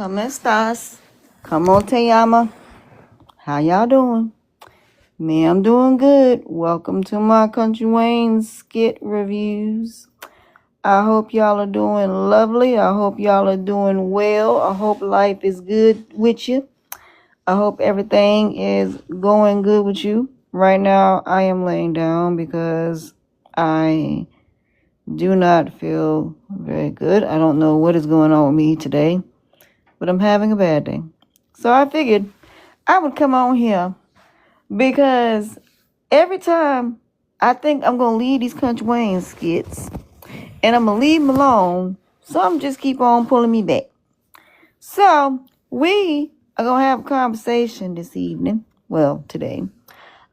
¿Cómo estás? ¿Cómo te llama? How y'all doing? Me, I'm doing good. Welcome to my Country Wayne skit reviews. I hope y'all are doing lovely. I hope y'all are doing well. I hope life is good with you. I hope everything is going good with you. Right now, I am laying down because I do not feel very good. I don't know what is going on with me today, but I'm having a bad day. So I figured I would come on here because every time I think I'm going to leave these Country Wayne skits and I'm going to leave them alone, some just keep on pulling me back. So we are going to have a conversation this evening, well, today,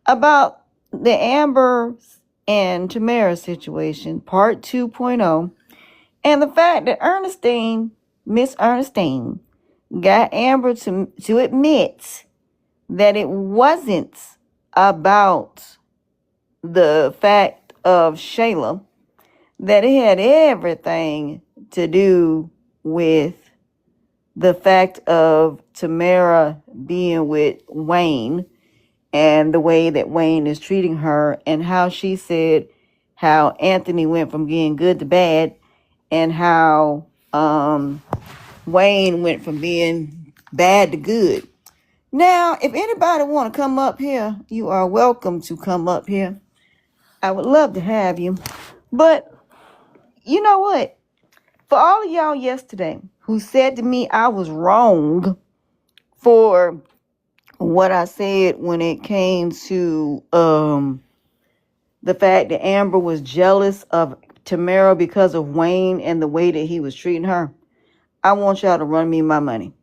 about the Amber and Tamara situation, part 2.0, and the fact that Miss Ernestine, got Amber to admit that it wasn't about the fact of Shayla, that it had everything to do with the fact of Tamara being with Wayne and the way that Wayne is treating her, and how she said how Anthony went from being good to bad, and how Wayne went from being bad to good. Now, if anybody want to come up here, you are welcome to come up here. I would love to have you. But you know what? For all of y'all yesterday who said to me I was wrong for what I said when it came to the fact that Amber was jealous of Tamara because of Wayne and the way that he was treating her, I want y'all to run me my money.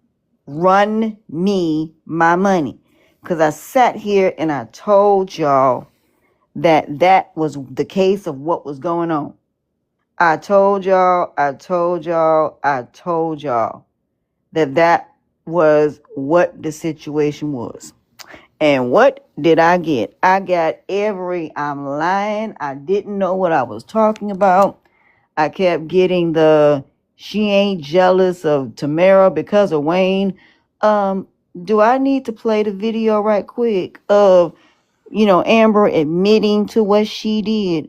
Run me my money. Because I sat here and I told y'all that that was the case of what was going on. I told y'all that that was what the situation was. And what did I get? I got I'm lying. I didn't know what I was talking about. I kept getting she ain't jealous of Tamara because of Wayne. Do I need to play the video right quick of, Amber admitting to what she did?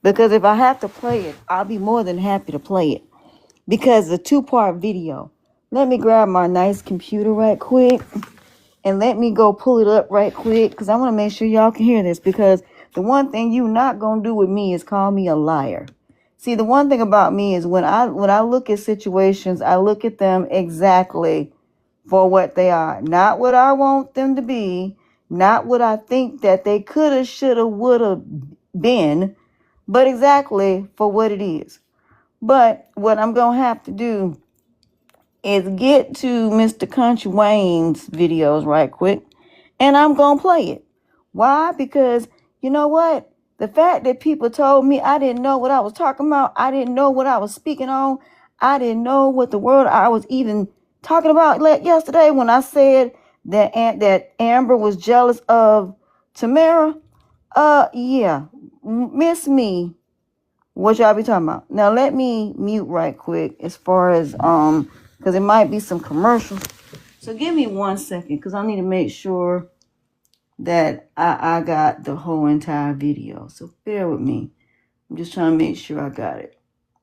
Because if I have to play it, I'll be more than happy to play it. Because it's a two-part video. Let me grab my nice computer right quick. And let me go pull it up right quick. Because I want to make sure y'all can hear this. Because the one thing you not going to do with me is call me a liar. See, the one thing about me is when I look at situations, I look at them exactly for what they are. Not what I want them to be. Not what I think that they coulda, shoulda, woulda been. But exactly for what it is. But what I'm going to have to do is get to Mr. Country Wayne's videos right quick. And I'm going to play it. Why? Because you know what? The fact that people told me I didn't know what I was talking about. I didn't know what I was speaking on. I didn't know what the word I was even talking about yesterday when I said that Amber was jealous of Tamara. Yeah. Miss me. What y'all be talking about? Now let me mute right quick as far as because it might be some commercials. So give me 1 second because I need to make sure that I got the whole entire video. So bear with me. I'm just trying to make sure I got it.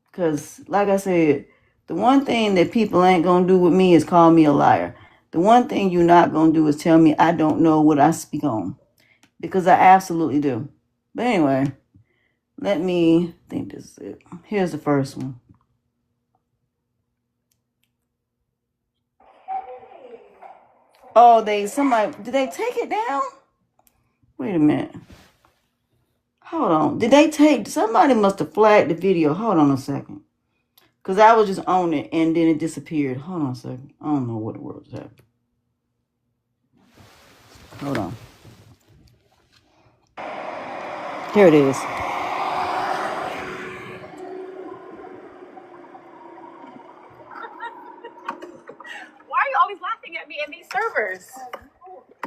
Because like I said, the one thing that people ain't gonna do with me is call me a liar. The one thing you're not gonna do is tell me I don't know what I speak on. Because I absolutely do. But anyway. Let me think this is it. Here's the first one. Oh, did they take it down? Wait a minute. Hold on. Somebody must have flagged the video. Hold on a second. Because I was just on it and then it disappeared. Hold on a second. I don't know what the world is happening. Hold on. Here it is. Why are you always laughing at me and these servers?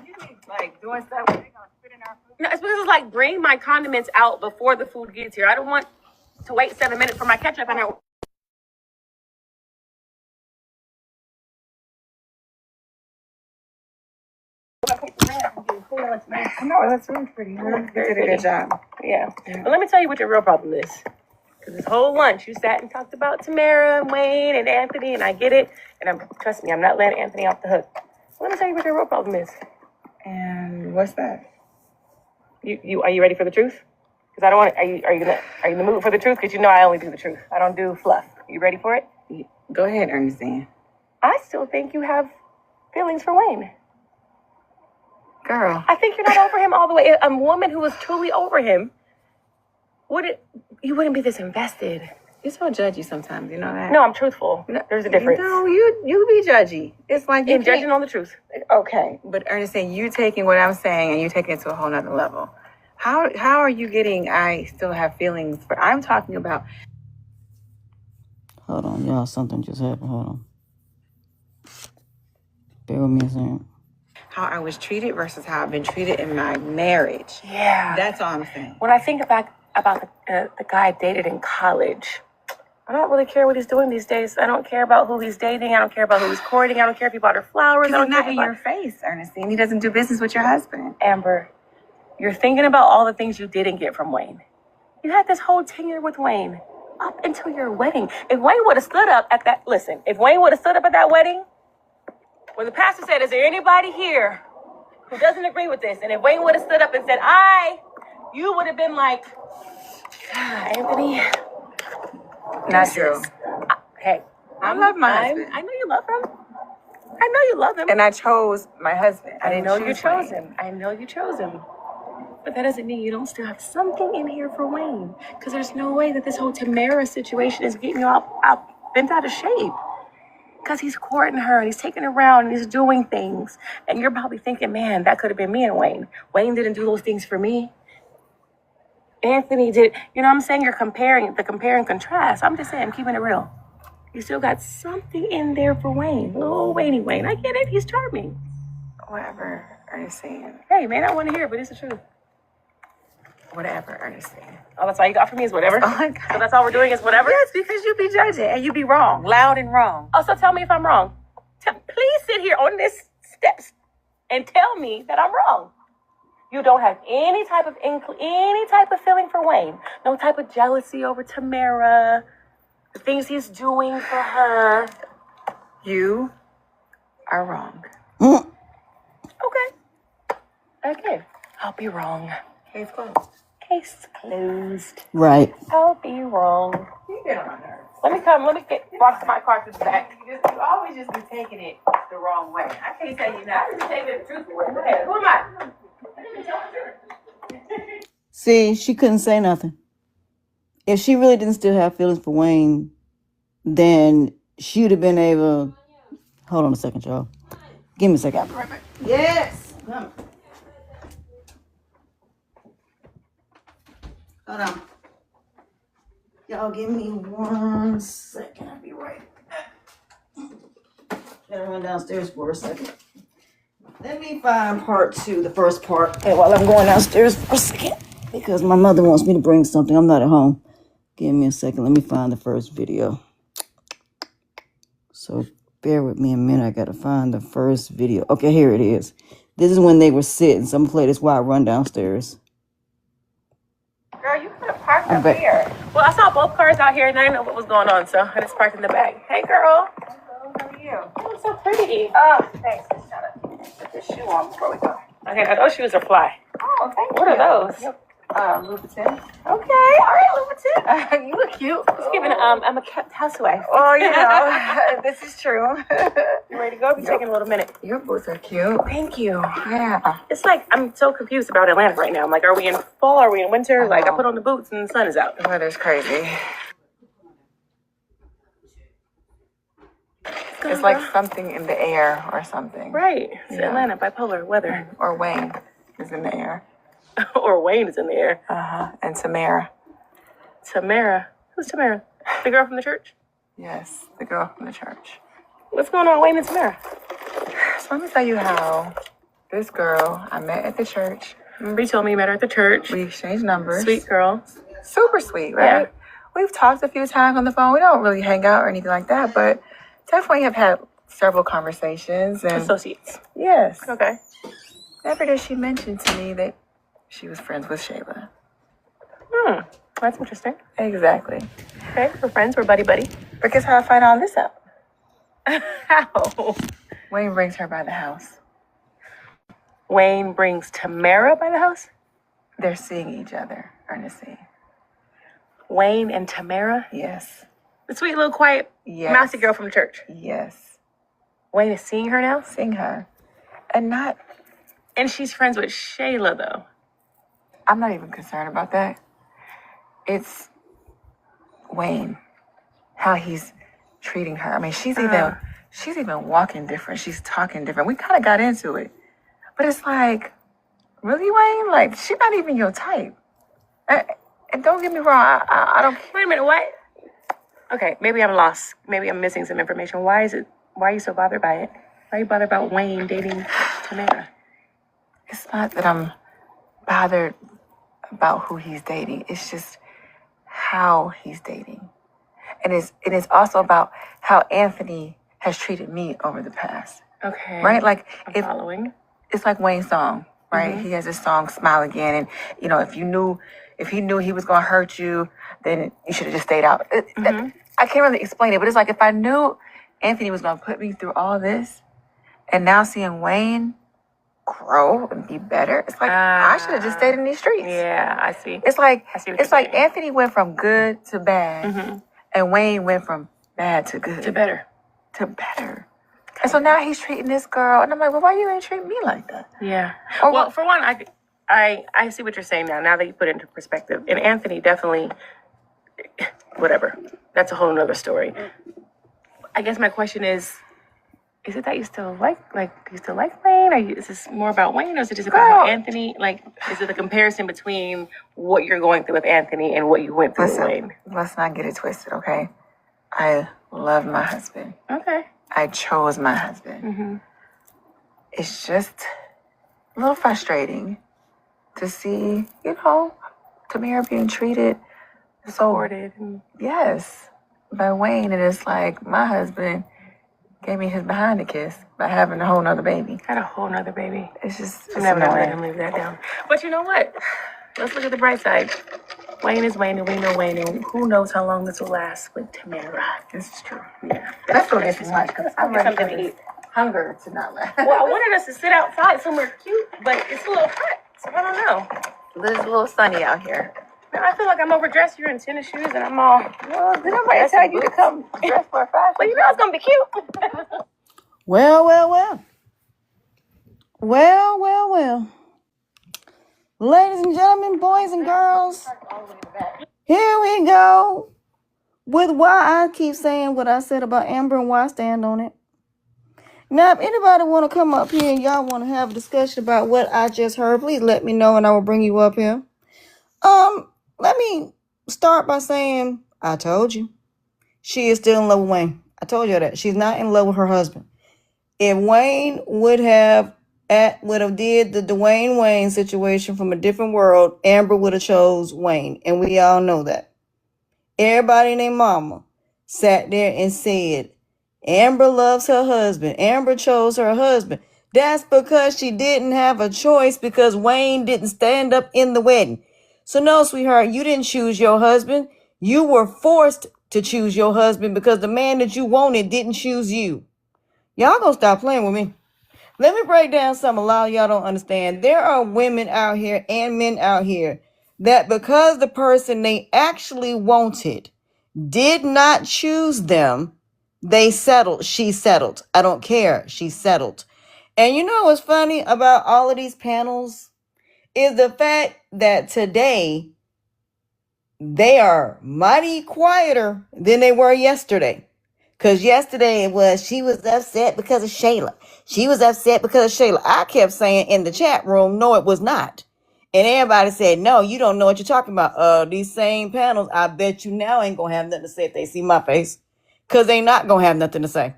You be like doing stuff where they gonna spit in our food. No, it's because it's like bring my condiments out before the food gets here. I don't want to wait 7 minutes for my ketchup and I feelings to me. No, that's really pretty. You did a good job. Yeah. But let me tell you what your real problem is. Because this whole lunch, you sat and talked about Tamara and Wayne and Anthony, and I get it. And trust me, I'm not letting Anthony off the hook. Let me tell you what your real problem is. And what's that? Are you ready for the truth? Because I don't want. Are you in the mood for the truth? Because you know I only do the truth. I don't do fluff. You ready for it? Go ahead, Ernestine. I still think you have feelings for Wayne. Girl. I think you're not over him all the way. A woman who was truly over him you wouldn't be this invested. You're so judgy sometimes, you know that? No, I'm truthful. There's a difference. No, you be judgy. It's like you in judging on the truth. Okay, but Ernestine, you taking what I'm saying and you taking it to a whole nother level. How are you getting? I still have feelings for. I'm talking about. Hold on, y'all. Something just happened. Hold on. Bear with me a second. How I was treated versus how I've been treated in my marriage. Yeah, that's all I'm saying. When I think about the guy I dated in college, I don't really care what he's doing these days. I don't care about who he's dating. I don't care about who he's courting. I don't care if he bought her flowers. I don't He's care not in your face, Ernestine. He doesn't do business with your husband. Amber, you're thinking about all the things you didn't get from Wayne. You had this whole tenure with Wayne up until your wedding. If Wayne would have stood up at that, if Wayne would have stood up at that wedding, when the pastor said, is there anybody here who doesn't agree with this? And if Wayne would have stood up and said, you would have been like, Anthony. Not true. Hey, I love my husband. I know you love him. I know you love him. And I chose my husband. I know you chose him. I know you chose him. But that doesn't mean you don't still have something in here for Wayne. Because there's no way that this whole Tamara situation is getting you bent out of shape. Because he's courting her and he's taking her around and he's doing things. And you're probably thinking, man, that could have been me and Wayne. Wayne didn't do those things for me. Anthony did. You know what I'm saying? You're comparing and contrast. I'm just saying, I'm keeping it real. You still got something in there for Wayne. Little Wayne. I get it. He's charming. Whatever, Ernestine. Hey, man, I want to hear it, but it's the truth. Whatever, Ernestine. Oh, that's all you got for me is whatever? Oh, my God. So that's all we're doing is whatever? Yes, because you be judging and you be wrong. Loud and wrong. Oh, so tell me if I'm wrong. Please sit here on this steps and tell me that I'm wrong. You don't have any type of feeling for Wayne. No type of jealousy over Tamara. The things he's doing for her. You are wrong. Okay. I'll be wrong. Case closed. Case closed. Right. I'll be wrong. You get on my nerves. Let me walk to my car to the back. You always just be taking it the wrong way. I can't tell you now. I'm just taking it the truthful way. Okay, who am I? See, she couldn't say nothing. If she really didn't still have feelings for Wayne, then she would have been able. Hold on a second, y'all. Give me a second. I'll be right back. Yes. Come. Hold on. Y'all give me 1 second. I'll be right back. Gotta run downstairs for a second. Let me find part 2, the first part, and while I'm going downstairs for a second, because my mother wants me to bring something. I'm not at home. Give me a second. Let me find the first video. So bear with me a minute. I got to find the first video. Okay, here it is. This is when they were sitting. So I'm going to play this while I run downstairs. Girl, you could have parked up here. Well, I saw both cars out here and I didn't know what was going on, so I just parked in the back. Hey, girl. Hello, how are you? Oh, so pretty. Oh, thanks. Shut up. Put this shoe on before we go. Okay, now those shoes are fly. Oh, thank you. What are those? Louboutin. Okay, all right, Louboutin. You look cute. Just giving, I'm a kept housewife. Oh, you know, this is true. You ready to go? It's taking a little minute. Your boots are cute. Thank you. Yeah. It's like, I'm so confused about Atlanta right now. I'm like, are we in fall? Are we in winter? Like, I put on the boots and the sun is out. The weather's crazy. It's like something in the air or something. Right. It's Atlanta, bipolar weather. Or Wayne is in the air. Or Wayne is in the air. And Tamara. Tamara? Who's Tamara? The girl from the church? Yes, the girl from the church. What's going on, Wayne and Tamara? So let me tell you how this girl I met at the church. Remember you told me you met her at the church. We exchanged numbers. Sweet girl. Super sweet, right? Yeah. We've talked a few times on the phone. We don't really hang out or anything like that, but definitely have had several conversations. And Associates. yes. Okay. Never did she mention to me that she was friends with Shayla. That's interesting. Exactly. Okay, we're friends. We're buddy. But guess how I find all this out? How? Wayne brings her by the house. Wayne brings Tamara by the house? They're seeing each other, Ernestine. Wayne and Tamara? Yes. The sweet little quiet mousy girl from church. Yes. Wayne is seeing her now? Seeing her. And she's friends with Shayla, though. I'm not even concerned about that. It's Wayne, how he's treating her. I mean, she's even walking different. She's talking different. We kind of got into it. But it's like, really, Wayne? Like, she's not even your type. And don't get me wrong, I don't... Wait a minute, what? Okay, maybe I'm lost. Maybe I'm missing some information. Why are you so bothered by it? Why are you bothered about Wayne dating Tamara? It's not that I'm bothered about who he's dating. It's just how he's dating. And it's also about how Anthony has treated me over the past. Okay. Right? Like, I'm following. It's like Wayne's song, right? He has this song, Smile Again. And, you know, if he knew he was going to hurt you, then you should have just stayed out. I can't really explain it, but it's like if I knew Anthony was going to put me through all this, and now seeing Wayne grow and be better, it's like I should have just stayed in these streets. Yeah, I see. It's like saying. Anthony went from good to bad, and Wayne went from bad to good To better. And so now he's treating this girl, and I'm like, well, why you ain't treating me like that? Yeah. Or Well, for one, I see what you're saying now. Now that you put it into perspective, and Anthony definitely, whatever. That's a whole nother story. I guess my question is it that you still like Wayne? Is this more about Wayne, or is it just about how Anthony, is it the comparison between what you're going through with Anthony and what you went through with Wayne? Let's not get it twisted, okay? I love my husband. Okay. I chose my husband. It's just a little frustrating to see, Tamara being treated so Supported. yes, by Wayne. And it's like my husband gave me his behind a kiss by having a whole nother baby. Had a whole nother baby. It's just I'm never gonna let him live that down. But you know what? Let's look at the bright side. Wayne is Wayne, and we know Wayne, and who knows how long this will last with Tamara. This is true. Yeah. Let's go get some lunch because I'm Get ready something for to this eat. hunger to not last. Well, I wanted us to sit outside somewhere cute, but it's a little hot, so I don't know. It's a little sunny out here. Now, I feel like I'm overdressed. You're in tennis shoes, and I'm all. Well, did nobody tell you to come dress for a fashion? Well, you know it's gonna be cute. Well. Ladies and gentlemen, boys and girls, here we go with why I keep saying what I said about Amber and why I stand on it. Now, if anybody want to come up here and y'all want to have a discussion about what I just heard, please let me know and I will bring you up here. Let me start by saying, I told you. She is still in love with Wayne. I told you that. She's not in love with her husband. If Wayne would have did the Dwayne Wayne situation from a different world, Amber would have chose Wayne. And we all know that. Everybody and their mama sat there and said, Amber loves her husband. Amber chose her husband. That's because she didn't have a choice because Wayne didn't stand up in the wedding. So no, sweetheart, you didn't choose your husband. You were forced to choose your husband because the man that you wanted didn't choose you. Y'all gonna stop playing with me. Let me break down something a lot of y'all don't understand. There are women out here and men out here that because the person they actually wanted did not choose them, they settled. She settled. I don't care. She settled. And you know what's funny about all of these panels is the fact that today they are mighty quieter than they were yesterday. Because yesterday it was, she was upset because of Shayla. She was upset because of Shayla. I kept saying in the chat room, no, it was not. And everybody said, no, you don't know what you're talking about. These same panels, I bet you now ain't going to have nothing to say if they see my face. Because they not going to have nothing to say.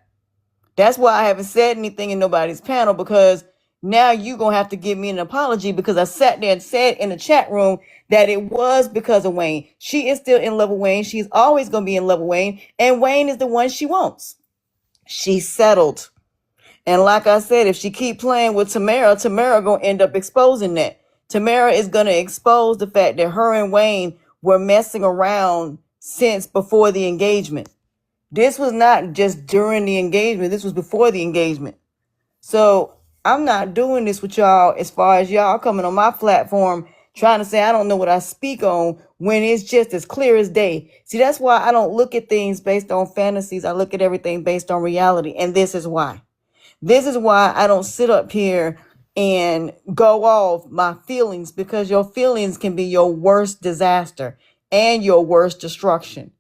That's why I haven't said anything in nobody's panel, because now you going to have to give me an apology because I sat there and said in the chat room that it was because of Wayne. She is still in love with Wayne. She's always going to be in love with Wayne. And Wayne is the one she wants. She settled. And like I said, if she keep playing with Tamara, Tamara gonna end up exposing that. Tamara is gonna expose the fact that her and Wayne were messing around since before the engagement. This was not just during the engagement. This was before the engagement. So I'm not doing this with y'all as far as y'all coming on my platform trying to say I don't know what I speak on when it's just as clear as day. See, that's why I don't look at things based on fantasies. I look at everything based on reality. And this is why. This is why I don't sit up here and go off my feelings, because your feelings can be your worst disaster and your worst destruction.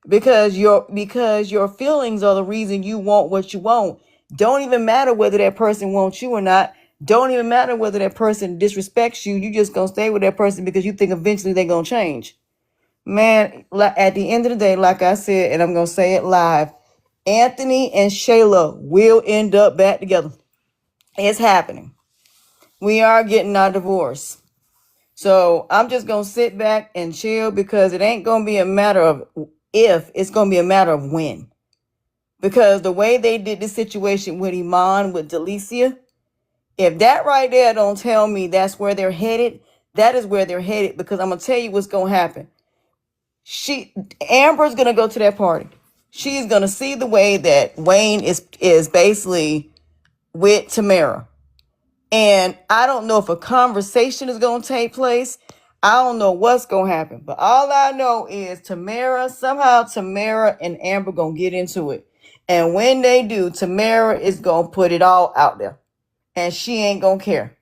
Because your feelings are the reason you want what you want. Don't even matter whether that person wants you or not. Don't even matter whether that person disrespects you. You just gonna stay with that person because you think eventually they're gonna change. Man, at the end of the day, like I said, and I'm gonna say it live, Anthony and Shayla will end up back together. It's happening. We are getting our divorce. So I'm just gonna sit back and chill, because it ain't gonna be a matter of if, it's gonna be a matter of when. Because the way they did this situation with Iman, with Delicia, if that right there don't tell me that's where they're headed, that is where they're headed. Because I'm gonna tell you what's gonna happen. Amber's gonna go to that party. She's gonna see the way that Wayne is basically with Tamara. And I don't know if a conversation is going to take place. I don't know what's going to happen. But all I know is somehow Tamara and Amber going to get into it. And when they do, Tamara is going to put it all out there. And she ain't going to care.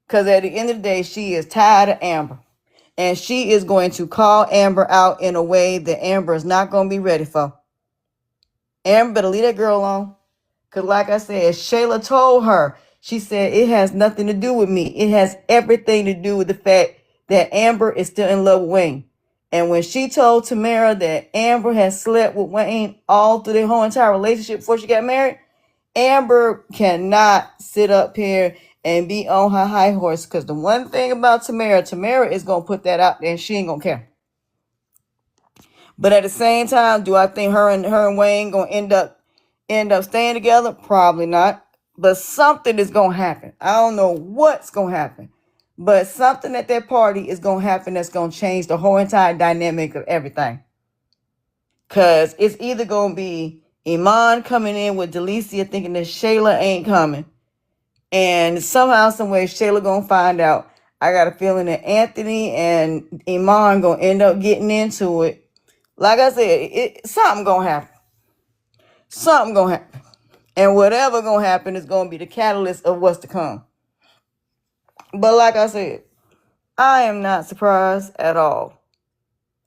Because at the end of the day, she is tired of Amber. And she is going to call Amber out in a way that Amber is not going to be ready for. Amber better leave that girl alone. Because like I said, Shayla told her, she said, it has nothing to do with me. It has everything to do with the fact that Amber is still in love with Wayne. And when she told Tamara that Amber has slept with Wayne all through their whole entire relationship before she got married, Amber cannot sit up here and be on her high horse. Because the one thing about Tamara is going to put that out there and she ain't going to care. But at the same time, do I think her and Wayne going to end up staying together? Probably not. But something is going to happen. I don't know what's going to happen. But something at that party is going to happen that's going to change the whole entire dynamic of everything. Because it's either going to be Iman coming in with Delicia thinking that Shayla ain't coming. And somehow, some way, Shayla going to find out. I got a feeling that Anthony and Iman going to end up getting into it. Like I said, something going to happen. Something going to happen. And whatever going to happen is going to be the catalyst of what's to come. But like I said, I am not surprised at all.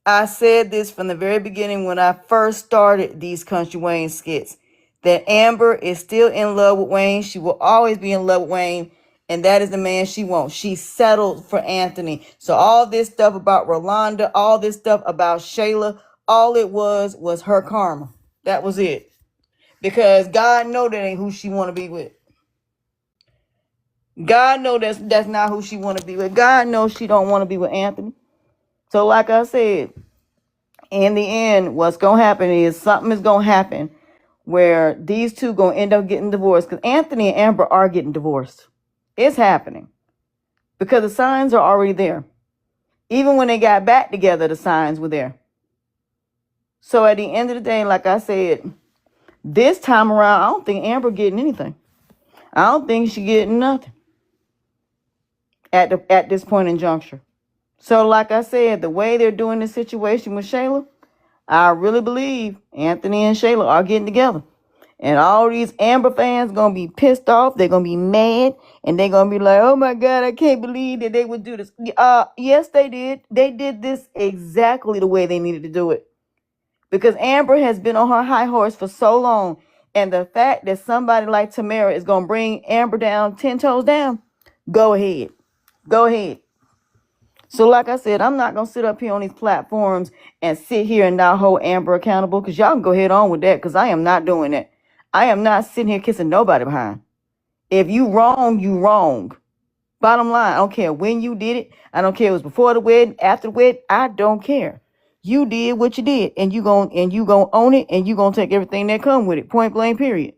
I said this from the very beginning when I first started these Country Wayne skits, that Amber is still in love with Wayne. She will always be in love with Wayne. And that is the man she wants. She settled for Anthony. So all this stuff about Rolanda, all this stuff about Shayla, all it was her karma. That was it. Because God know that ain't who she want to be with. God know that's not who she want to be with. God knows she don't want to be with Anthony. So like I said, in the end, what's going to happen is something is going to happen where these two going to end up getting divorced. Because Anthony and Amber are getting divorced. It's happening. Because the signs are already there. Even when they got back together, the signs were there. So at the end of the day, like I said, this time around, I don't think Amber getting anything. I don't think she getting nothing at this point in juncture. So like I said, the way they're doing this situation with Shayla, I really believe Anthony and Shayla are getting together. And all these Amber fans going to be pissed off. They're going to be mad. And they're going to be like, oh my God, I can't believe that they would do this. Yes, they did. They did this exactly the way they needed to do it. Because Amber has been on her high horse for so long. And the fact that somebody like Tamara is going to bring Amber down 10 toes down, go ahead. Go ahead. So like I said, I'm not going to sit up here on these platforms and sit here and not hold Amber accountable. Because y'all can go ahead on with that. Because I am not doing that. I am not sitting here kissing nobody behind. If you wrong, you wrong. Bottom line, I don't care when you did it. I don't care if it was before the wedding, after the wedding. I don't care. You did what you did, and you gonna own it, and you gonna take everything that come with it. Point blank, period.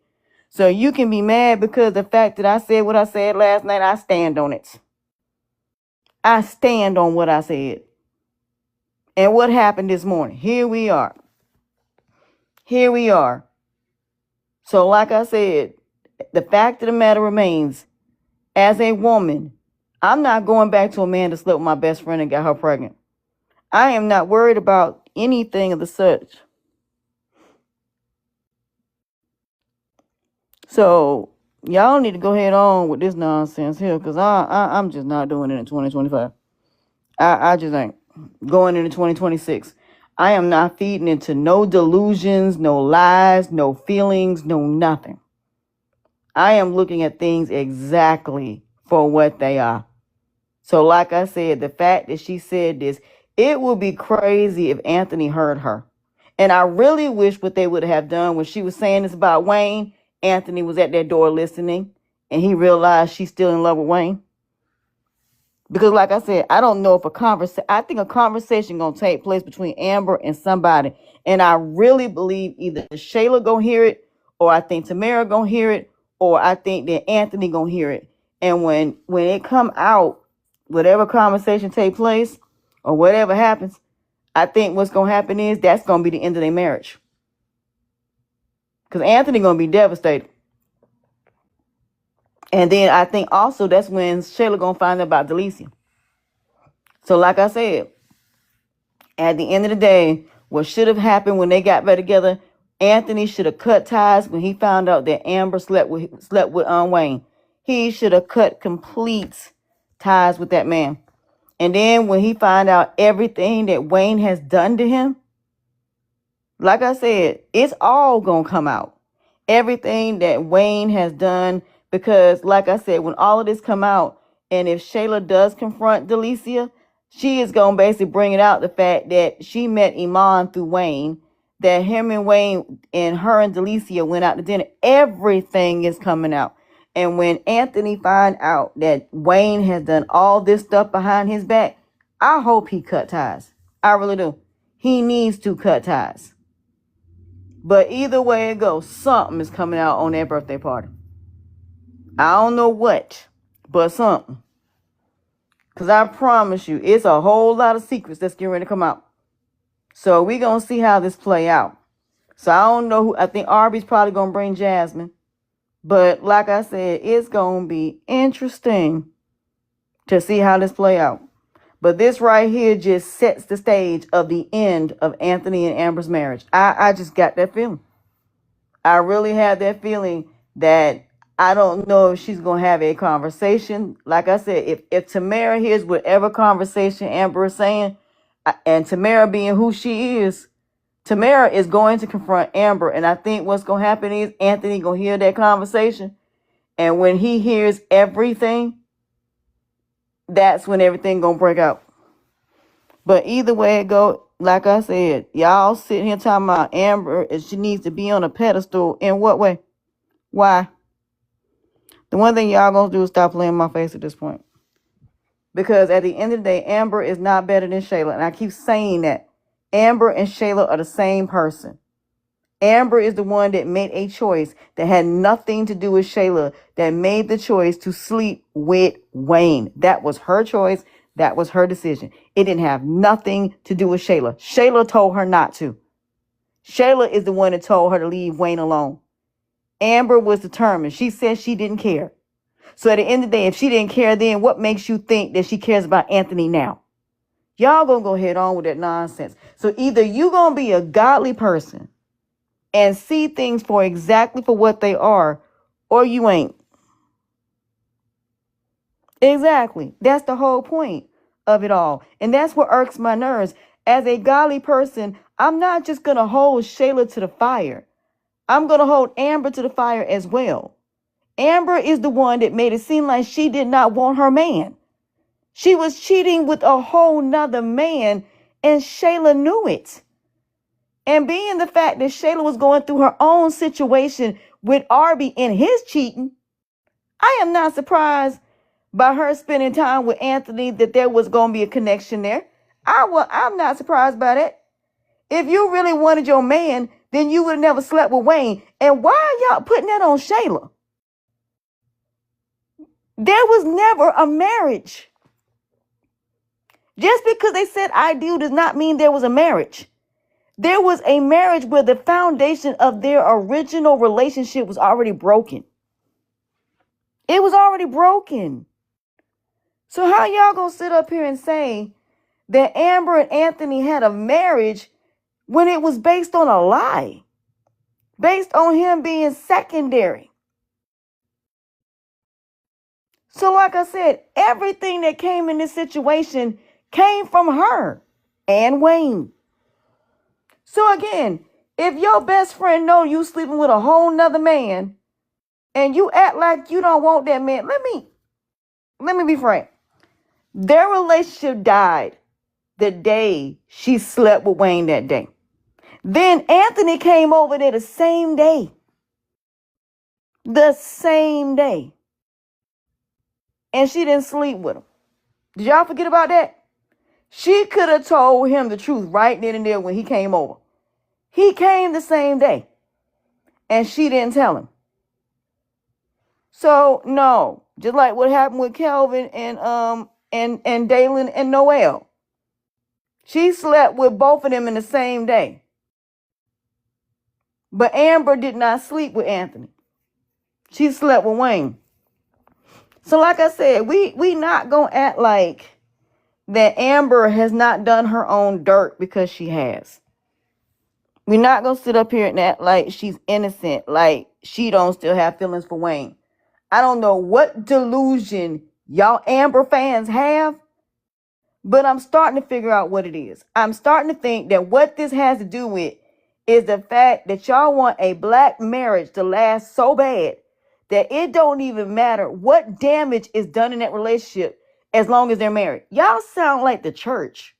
So you can be mad because the fact that I said what I said last night, I stand on it. I stand on what I said. And what happened this morning? Here we are. Here we are. So like I said, the fact of the matter remains, as a woman, I'm not going back to a man that slept with my best friend and got her pregnant. I am not worried about anything of the such. So y'all need to go ahead on with this nonsense here, because I'm just not doing it in 2025. I just ain't. Going into 2026, I am not feeding into no delusions, no lies, no feelings, no nothing. I am looking at things exactly for what they are. So like I said, the fact that she said this, it would be crazy if Anthony heard her. And I really wish what they would have done when she was saying this about Wayne, Anthony was at their door listening, and he realized she's still in love with Wayne. Because like I said, I don't know if I think a conversation going to take place between Amber and somebody. And I really believe either Shayla going to hear it, or I think Tamara going to hear it, or I think that Anthony going to hear it. And when it come out, whatever conversation take place or whatever happens, I think what's going to happen is that's going to be the end of their marriage. Because Anthony going to be devastated. And then I think also that's when Shayla going to find out about Delicia. So like I said, at the end of the day, what should have happened when they got back together, Anthony should have cut ties when he found out that Amber slept with Wayne. He should have cut complete ties with that man. And then when he found out everything that Wayne has done to him, like I said, it's all going to come out. Everything that Wayne has done, because like I said, when all of this come out, and if Shayla does confront Delicia, she is going to basically bring it out, the fact that she met Iman through Wayne, that him and Wayne and her and Delicia went out to dinner. Everything is coming out. And when Anthony find out that Wayne has done all this stuff behind his back, I hope he cut ties. I really do. He needs to cut ties. But either way it goes, something is coming out on that birthday party. I don't know what, but something. Because I promise you, it's a whole lot of secrets that's getting ready to come out. So we're going to see how this play out. So I don't know who. I think Arby's probably going to bring Jasmine. But like I said, it's going to be interesting to see how this play out. But this right here just sets the stage of the end of Anthony and Amber's marriage. I just got that feeling. I really had that feeling that I don't know if she's going to have a conversation. Like I said, if Tamara hears whatever conversation Amber is saying, and Tamara being who she is, Tamara is going to confront Amber. And I think what's going to happen is Anthony going to hear that conversation. And when he hears everything, that's when everything going to break out. But either way it go, like I said, y'all sitting here talking about Amber and she needs to be on a pedestal. In what way? Why? The one thing y'all gonna do is stop playing my face at this point. Because at the end of the day, Amber is not better than Shayla. And I keep saying that. Amber and Shayla are the same person. Amber is the one that made a choice that had nothing to do with Shayla, that made the choice to sleep with Wayne. That was her choice. That was her decision. It didn't have nothing to do with Shayla. Shayla told her not to. Shayla is the one that told her to leave Wayne alone. Amber was determined. She said she didn't care. So at the end of the day, if she didn't care then, what makes you think that she cares about Anthony now? Y'all gonna go head on with that nonsense. So either you gonna be a godly person and see things for exactly for what they are, or you ain't. Exactly. That's the whole point of it all. And that's what irks my nerves. As a godly person, I'm not just gonna hold Shayla to the fire. I'm gonna hold Amber to the fire as well. Amber is the one that made it seem like she did not want her man. She was cheating with a whole nother man, and Shayla knew it. And being the fact that Shayla was going through her own situation with Arby and his cheating, I am not surprised by her spending time with Anthony that there was going to be a connection there. I'm not surprised by that. If you really wanted your man, then you would have never slept with Wayne. And why are y'all putting that on Shayla? There was never a marriage. Just because they said I do does not mean there was a marriage. There was a marriage where the foundation of their original relationship was already broken. It was already broken. So how y'all gonna sit up here and say that Amber and Anthony had a marriage when it was based on a lie? Based on him being secondary. So like I said, everything that came in this situation came from her and Wayne. So again, if your best friend know you sleeping with a whole nother man and you act like you don't want that man, let me be frank. Their relationship died the day she slept with Wayne that day. Then Anthony came over there the same day. The same day. And she didn't sleep with him. Did y'all forget about that? She could have told him the truth right then and there when he came over. He came the same day. And she didn't tell him. So no, just like what happened with Kelvin and Dalen and Noel. She slept with both of them in the same day. But Amber did not sleep with Anthony. She slept with Wayne. So like I said, we not gonna act like that Amber has not done her own dirt, because she has. We're not gonna sit up here and act like she's innocent, like she don't still have feelings for Wayne. I don't know what delusion y'all Amber fans have, but I'm starting to figure out what it is. I'm starting to think that what this has to do with is the fact that y'all want a black marriage to last so bad that it don't even matter what damage is done in that relationship as long as they're married. Y'all sound like the church.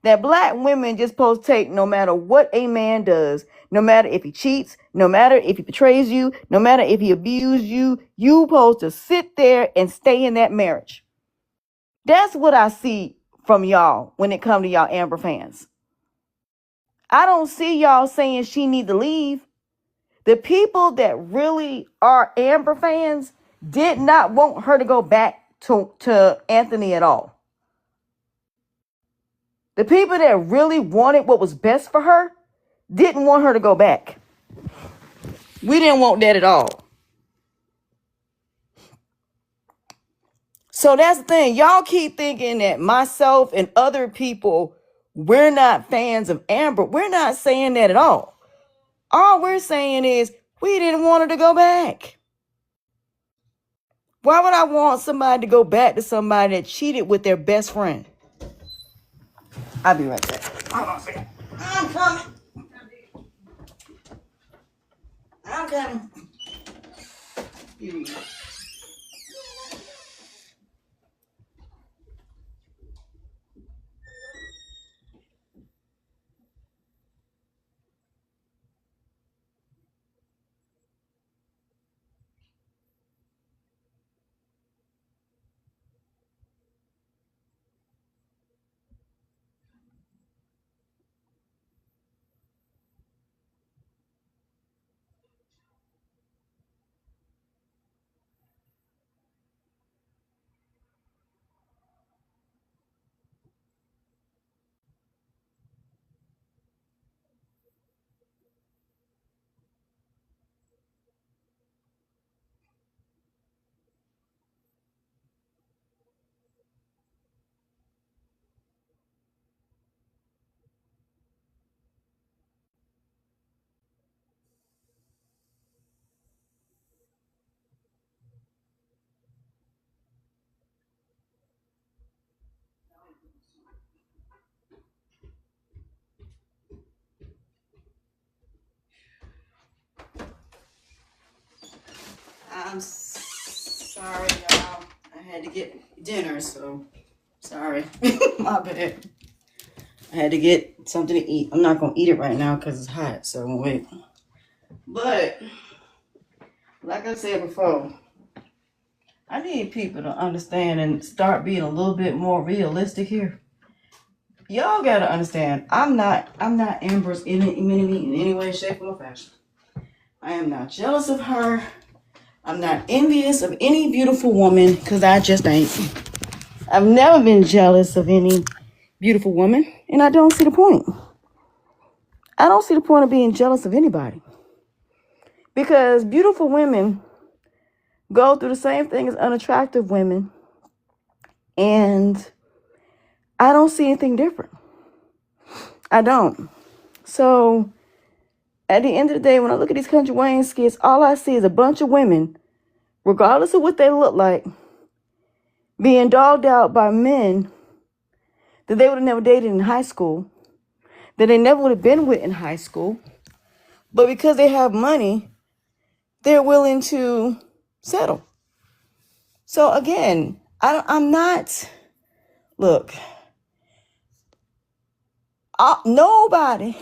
That black women just supposed to take no matter what a man does, no matter if he cheats, no matter if he betrays you, no matter if he abused you, you supposed to sit there and stay in that marriage. That's what I see from y'all when it comes to y'all Amber fans. I don't see y'all saying she need to leave. The people that really are Amber fans did not want her to go back to Anthony at all. The people that really wanted what was best for her didn't want her to go back. We didn't want that at all. So that's the thing. Y'all keep thinking that myself and other people, we're not fans of Amber. We're not saying that at all. All we're saying is we didn't want her to go back. Why would I want somebody to go back to somebody that cheated with their best friend? I'll be right back. Hold on a second. I'm coming. I'm coming. Here we go. I'm sorry, y'all. I had to get dinner, so sorry. My bad. I had to get something to eat. I'm not going to eat it right now because it's hot, so I'm going to wait. But, like I said before, I need people to understand and start being a little bit more realistic here. y'all gotta understand. I'm not Amber's enemy in any way, shape, or fashion. I am not jealous of her. I'm not envious of any beautiful woman because I just ain't. I've never been jealous of any beautiful woman, and I don't see the point. I don't see the point of being jealous of anybody because beautiful women go through the same thing as unattractive women, and I don't see anything different. I don't. So at the end of the day, when I look at these Country Wayne skits, all I see is a bunch of women, regardless of what they look like, being dogged out by men that they would have never dated in high school, that they never would have been with in high school. But because they have money, they're willing to settle. So again, I'm not, look, nobody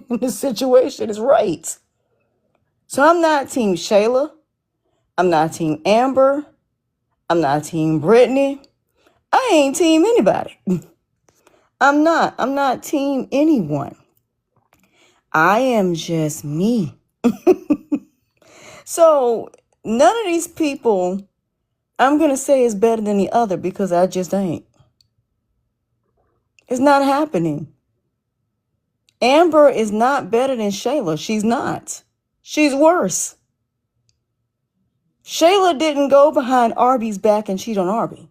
in this situation is right. So I'm not Team Shayla. I'm not Team Amber. I'm not Team Brittany. I ain't Team anybody. I'm not Team anyone. I am just me. So none of these people I'm going to say is better than the other because I just ain't. It's not happening. Amber is not better than Shayla. She's not. She's worse. Shayla didn't go behind Arby's back and cheat on Arby.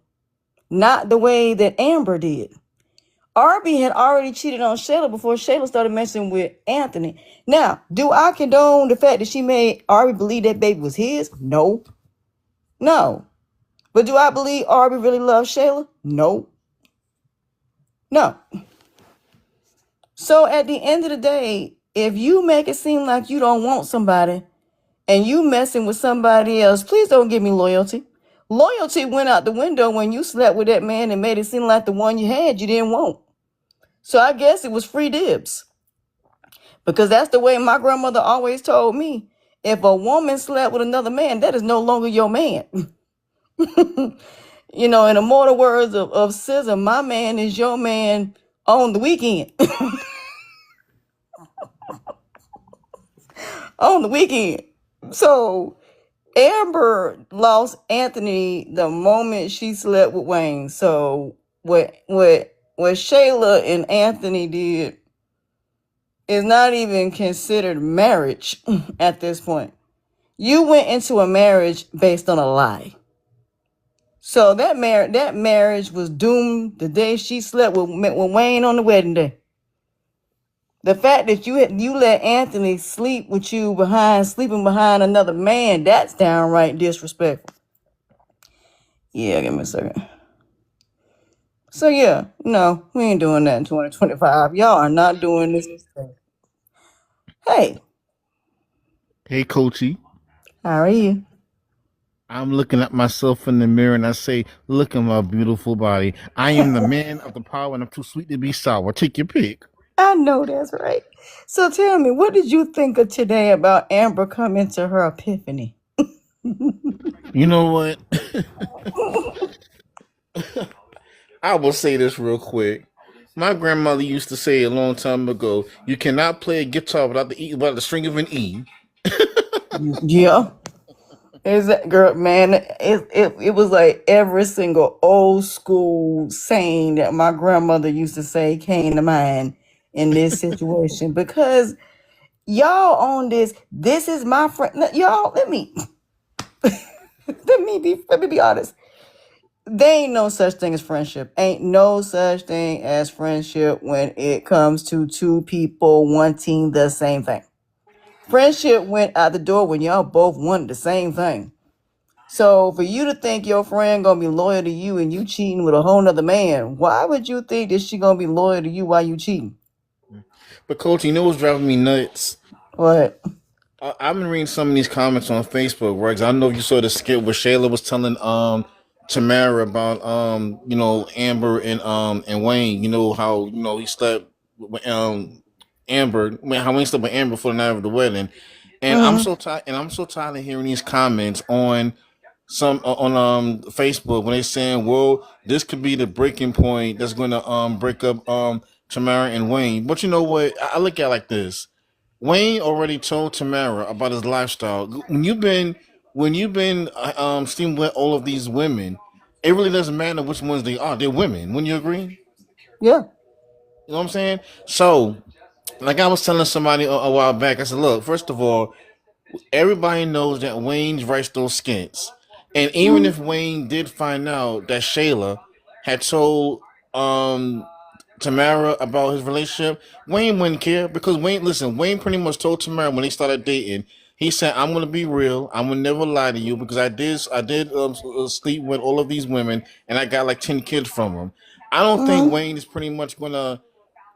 Not the way that Amber did. Arby had already cheated on Shayla before Shayla started messing with Anthony. Now, do I condone the fact that she made Arby believe that baby was his? No. No. But do I believe Arby really loves Shayla? No. No. So at the end of the day, if you make it seem like you don't want somebody and you messing with somebody else, please don't give me loyalty. Loyalty went out the window when you slept with that man and made it seem like the one you had you didn't want. So I guess it was free dibs. Because that's the way my grandmother always told me. If a woman slept with another man, that is no longer your man. You know, in the mortal words of SZA, my man is your man on the weekend. On the weekend. So Amber lost Anthony the moment she slept with Wayne. So what Shayla and Anthony did is not even considered marriage at this point. You went into a marriage based on a lie. So that marriage was doomed the day she slept with Wayne on the wedding day. The fact that you let Anthony sleep with you sleeping behind another man, that's downright disrespectful. Yeah, give me a second. So yeah, no, we ain't doing that in 2025. Y'all are not doing this. Hey, Hey, Coachy. how are you? I'm looking at myself in the mirror and I say, look at my beautiful body. I am the man of the power and I'm too sweet to be sour. Take your pick. I know that's right. So tell me, what did you think of today about Amber coming to her epiphany? You know what? I will say this real quick. My grandmother used to say a long time ago, you cannot play a guitar without the string of an E. Yeah. Is that girl, man? It was like every single old school saying that my grandmother used to say came to mind in this situation because y'all on this. This is my friend. Y'all, let me be honest. There ain't no such thing as friendship. Ain't no such thing as friendship when it comes to two people wanting the same thing. Friendship went out the door when y'all both wanted the same thing. So for you to think your friend gonna be loyal to you and you cheating with a whole nother man, why would you think that she gonna be loyal to you while you cheating? But Coach, you know what's driving me nuts? What? I've been reading some of these comments on Facebook, right? 'Cause I know you saw the skit where Shayla was telling Tamara about Amber and Wayne. You know how he slept with Amber, how Wayne slept with Amber for the night of the wedding. And I'm Mm-hmm. so tired. And I'm so tired of hearing these comments on Facebook when they saying, "Well, this could be the breaking point that's going to break up Tamara and Wayne. But you know what? I look at it like this. Wayne already told Tamara about his lifestyle. When you've been sleeping with all of these women, it really doesn't matter which ones they are. They're women. Wouldn't you agree? Yeah. You know what I'm saying? So, like I was telling somebody a while back, I said, look, first of all, everybody knows that Wayne writes those skits. And even Mhm. if Wayne did find out that Shayla had told um Tamara about his relationship, Wayne wouldn't care because Wayne pretty much told Tamara when they started dating, he said, "I'm gonna be real. I'm gonna never lie to you because I did sleep with all of these women and I got like 10 kids from them." I don't think Mhm. Wayne is pretty much gonna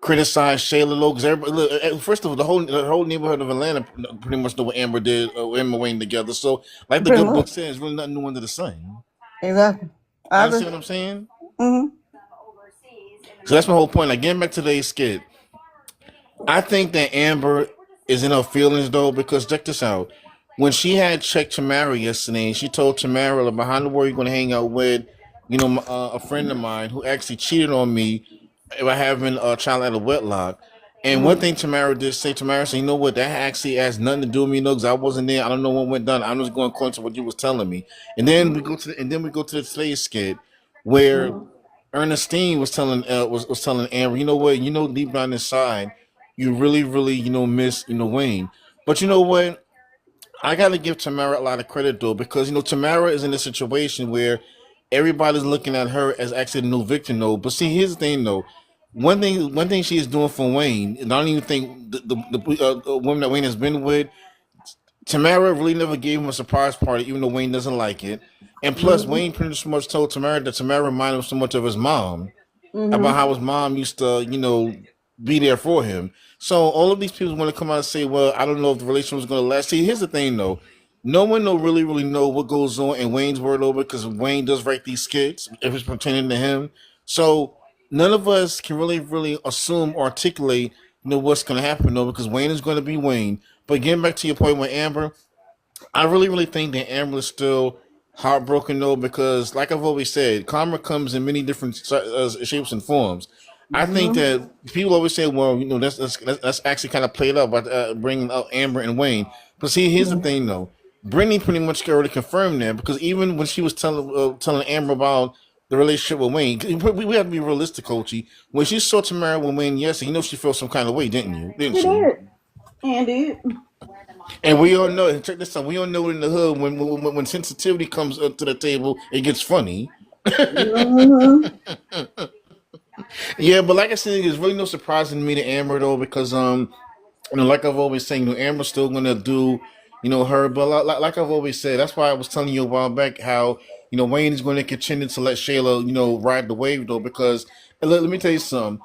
criticize Shayla Lowe because everybody, look, first of all, the whole neighborhood of Atlanta pretty much know what Amber did, Amber Wayne together. So, like the Pretty good book much. says, there's really nothing new under the sun. Exactly. You I agree. understand what I'm saying? Mhm. So that's my whole point. Like getting back to today's skit, I think that Amber is in her feelings though because check this out. When she had checked Tamara yesterday, she told Tamara, like, behind the wall you're going to hang out with, a friend of mine who actually cheated on me by having a child out of wedlock. And one Mhm. thing Tamara did say, Tamara said, you know what, that actually has nothing to do with me, because I wasn't there. I don't know what went down. I'm just going according to what you was telling me. And then we go to the today's skit where Mhm. Ernestine was telling Amber, you know what, deep down inside, you really, really, miss, Wayne. But you know what? I gotta give Tamara a lot of credit though, because Tamara is in a situation where everybody's looking at her as actually the new victim though. But see, here's the thing though. One thing she is doing for Wayne, and I don't even think the woman that Wayne has been with, Tamara really never gave him a surprise party, even though Wayne doesn't like it. And plus, Mhm. Wayne pretty much told Tamara that Tamara reminded him so much of his mom, about Mhm. how his mom used to, be there for him. So all of these people want to come out and say, well, I don't know if the relationship was going to last. See, here's the thing, though. No one will really, really know what goes on in Wayne's world over because Wayne does write these skits if it's pertaining to him. So none of us can really, really assume or articulate, what's going to happen, though, because Wayne is going to be Wayne. But getting back to your point with Amber, I really, really think that Amber is still heartbroken though, because like I've always said, karma comes in many different shapes and forms. I think Mhm. that people always say, well, that's actually kind of played up by bringing up Amber and Wayne. But see, here's the Mhm. thing though. Brittany pretty much already confirmed that because even when she was telling Amber about the relationship with Wayne, we have to be realistic, Coachy. When she saw Tamara with Wayne, yes, she felt some kind of way, didn't you? Didn't She she? did. And did. And we all know, check this out. We all know in the hood when sensitivity comes up to the table, it gets funny. Mhm. Yeah, but like I said, it's really no surprise to me to Amber though, because like I've always saying, Amber's still gonna do, her. But like I've always said, that's why I was telling you a while back how Wayne is going to continue to let Shayla, ride the wave though, because let me tell you something.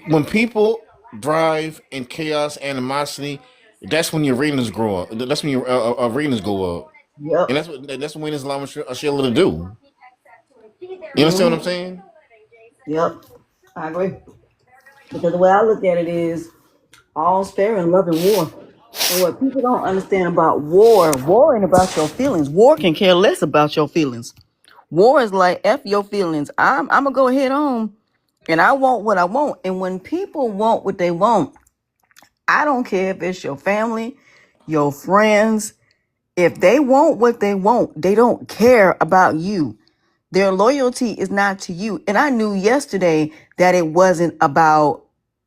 When people drive in chaos, animosity, that's when your ratings grow up. That's when your ratings go up. And Yep. that's what Wayne is allowing Sheila to do. You understand what I'm Mhm. saying? Yep. I agree. Because the way I look at it is all's fair in love and war. And what people don't understand about war ain't about your feelings. War can care less about your feelings. War is like F your feelings. I'm gonna go ahead on and I want what I want. And when people want what they want, I don't care if it's your family, your friends. If they want what they want, they don't care about you. Their loyalty is not to you. And I knew yesterday that it wasn't about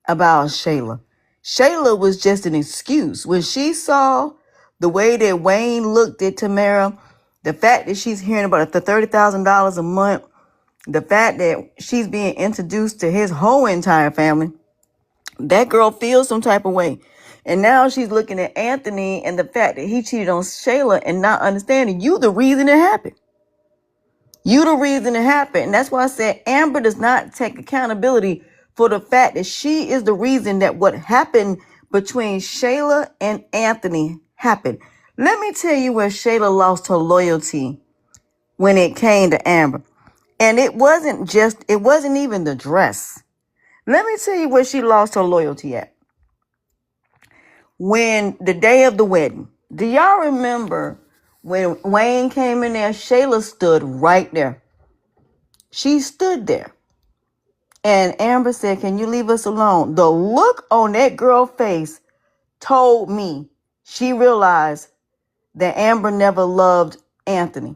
Shayla. Shayla was just an excuse. When she saw the way that Wayne looked at Tamara, the fact that she's hearing about the $30,000 a month, the fact that she's being introduced to his whole entire family, that girl feels some type of way. And now she's looking at Anthony and the fact that he cheated on Shayla and not understanding you the reason it happened. You the reason it happened. And that's why I said Amber does not take accountability for the fact that she is the reason that what happened between Shayla and Anthony happened. Let me tell you where Shayla lost her loyalty when it came to Amber. And it wasn't even the dress. Let me tell you where she lost her loyalty at. When the day of the wedding, do y'all remember when Wayne came in there? Shayla stood right there. She stood there. And Amber said, "Can you leave us alone?" The look on that girl's face told me she realized that Amber never loved Anthony.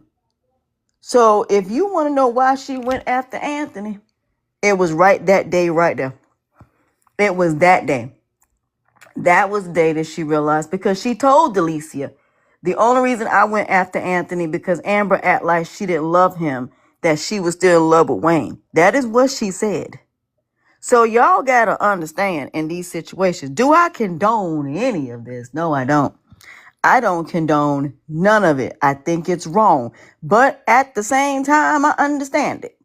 So if you want to know why she went after Anthony, it was right that day right there. It was that day. That was the day that she realized, because she told Delicia, the only reason I went after Anthony because Amber act like she didn't love him, that she was still in love with Wayne. That is what she said. So y'all gotta understand in these situations, do I condone any of this? No, I don't. I don't condone none of it. I think it's wrong. But at the same time, I understand it.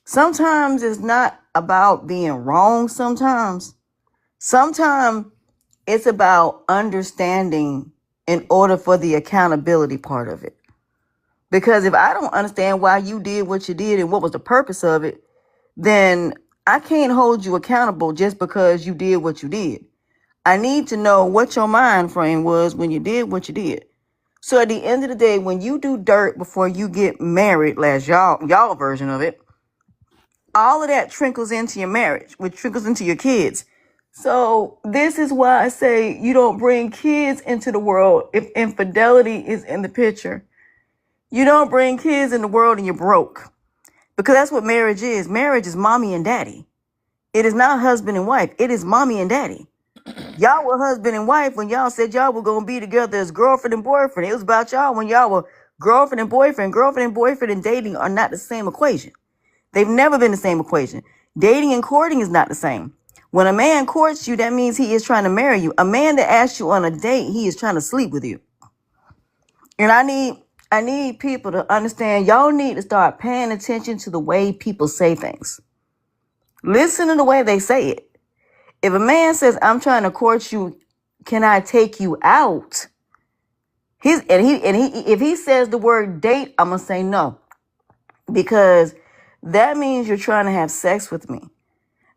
Sometimes it's not about being wrong sometimes. Sometimes it's about understanding in order for the accountability part of it. Because if I don't understand why you did what you did and what was the purpose of it, then I can't hold you accountable just because you did what you did. I need to know what your mind frame was when you did what you did. So at the end of the day, when you do dirt before you get married, last y'all version of it, all of that trickles into your marriage, which trickles into your kids. So this is why I say you don't bring kids into the world if infidelity is in the picture. You don't bring kids in the world and you're broke. Because that's what marriage is. Marriage is mommy and daddy. It is not husband and wife. It is mommy and daddy. Y'all were husband and wife when y'all said y'all were going to be together as girlfriend and boyfriend. It was about y'all when y'all were girlfriend and boyfriend. Girlfriend and boyfriend and dating are not the same equation. They've never been the same equation. Dating and courting is not the same. When a man courts you, that means he is trying to marry you. A man that asks you on a date, he is trying to sleep with you. And I need people to understand, y'all need to start paying attention to the way people say things. Listen to the way they say it. If a man says, "I'm trying to court you, can I take you out?" If he says the word date, I'm gonna say no. Because that means you're trying to have sex with me.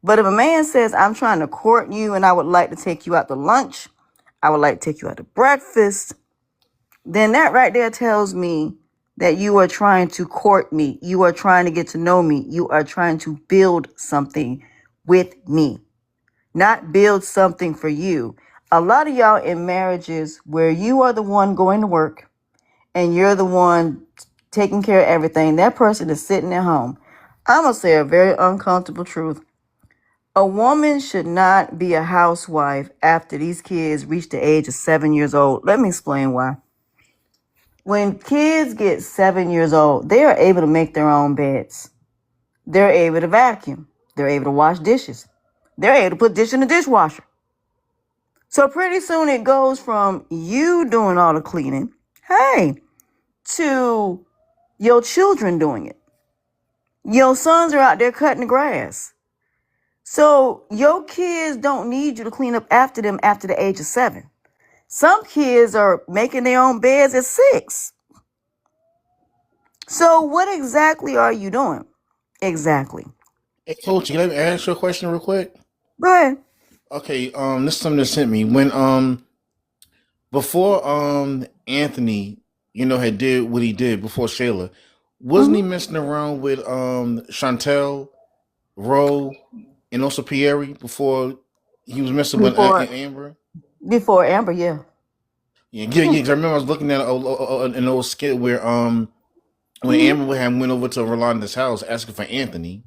But if a man says, "I'm trying to court you and I would like to take you out to lunch, I would like to take you out to breakfast," then that right there tells me that you are trying to court me. You are trying to get to know me. You are trying to build something with me, not build something for you. A lot of y'all in marriages where you are the one going to work and you're the one taking care of everything, that person is sitting at home. I'm going to say a very uncomfortable truth. A woman should not be a housewife after these kids reach the age of 7 years old. Let me explain why. When kids get 7 years old, they are able to make their own beds. They're able to vacuum. They're able to wash dishes. They're able to put dishes in the dishwasher. So pretty soon it goes from you doing all the cleaning, to your children doing it. Your sons are out there cutting the grass. So your kids don't need you to clean up after them after the age of 7. Some kids are making their own beds at 6. So what exactly are you doing? Exactly. Hey, Coach, can I ask you a question real quick? Go ahead. Okay, this is something that sent me when before Anthony, had did what he did before Shayla, wasn't he Mm-hmm. messing around with Chantel, Roe, and also Pierre before he was messing with Before Amber? Amber, yeah. Yeah, yeah, yeah. 'Cause I remember I was looking at an old skit where when Mm-hmm. Amber had went over to Rolanda's house asking for Anthony.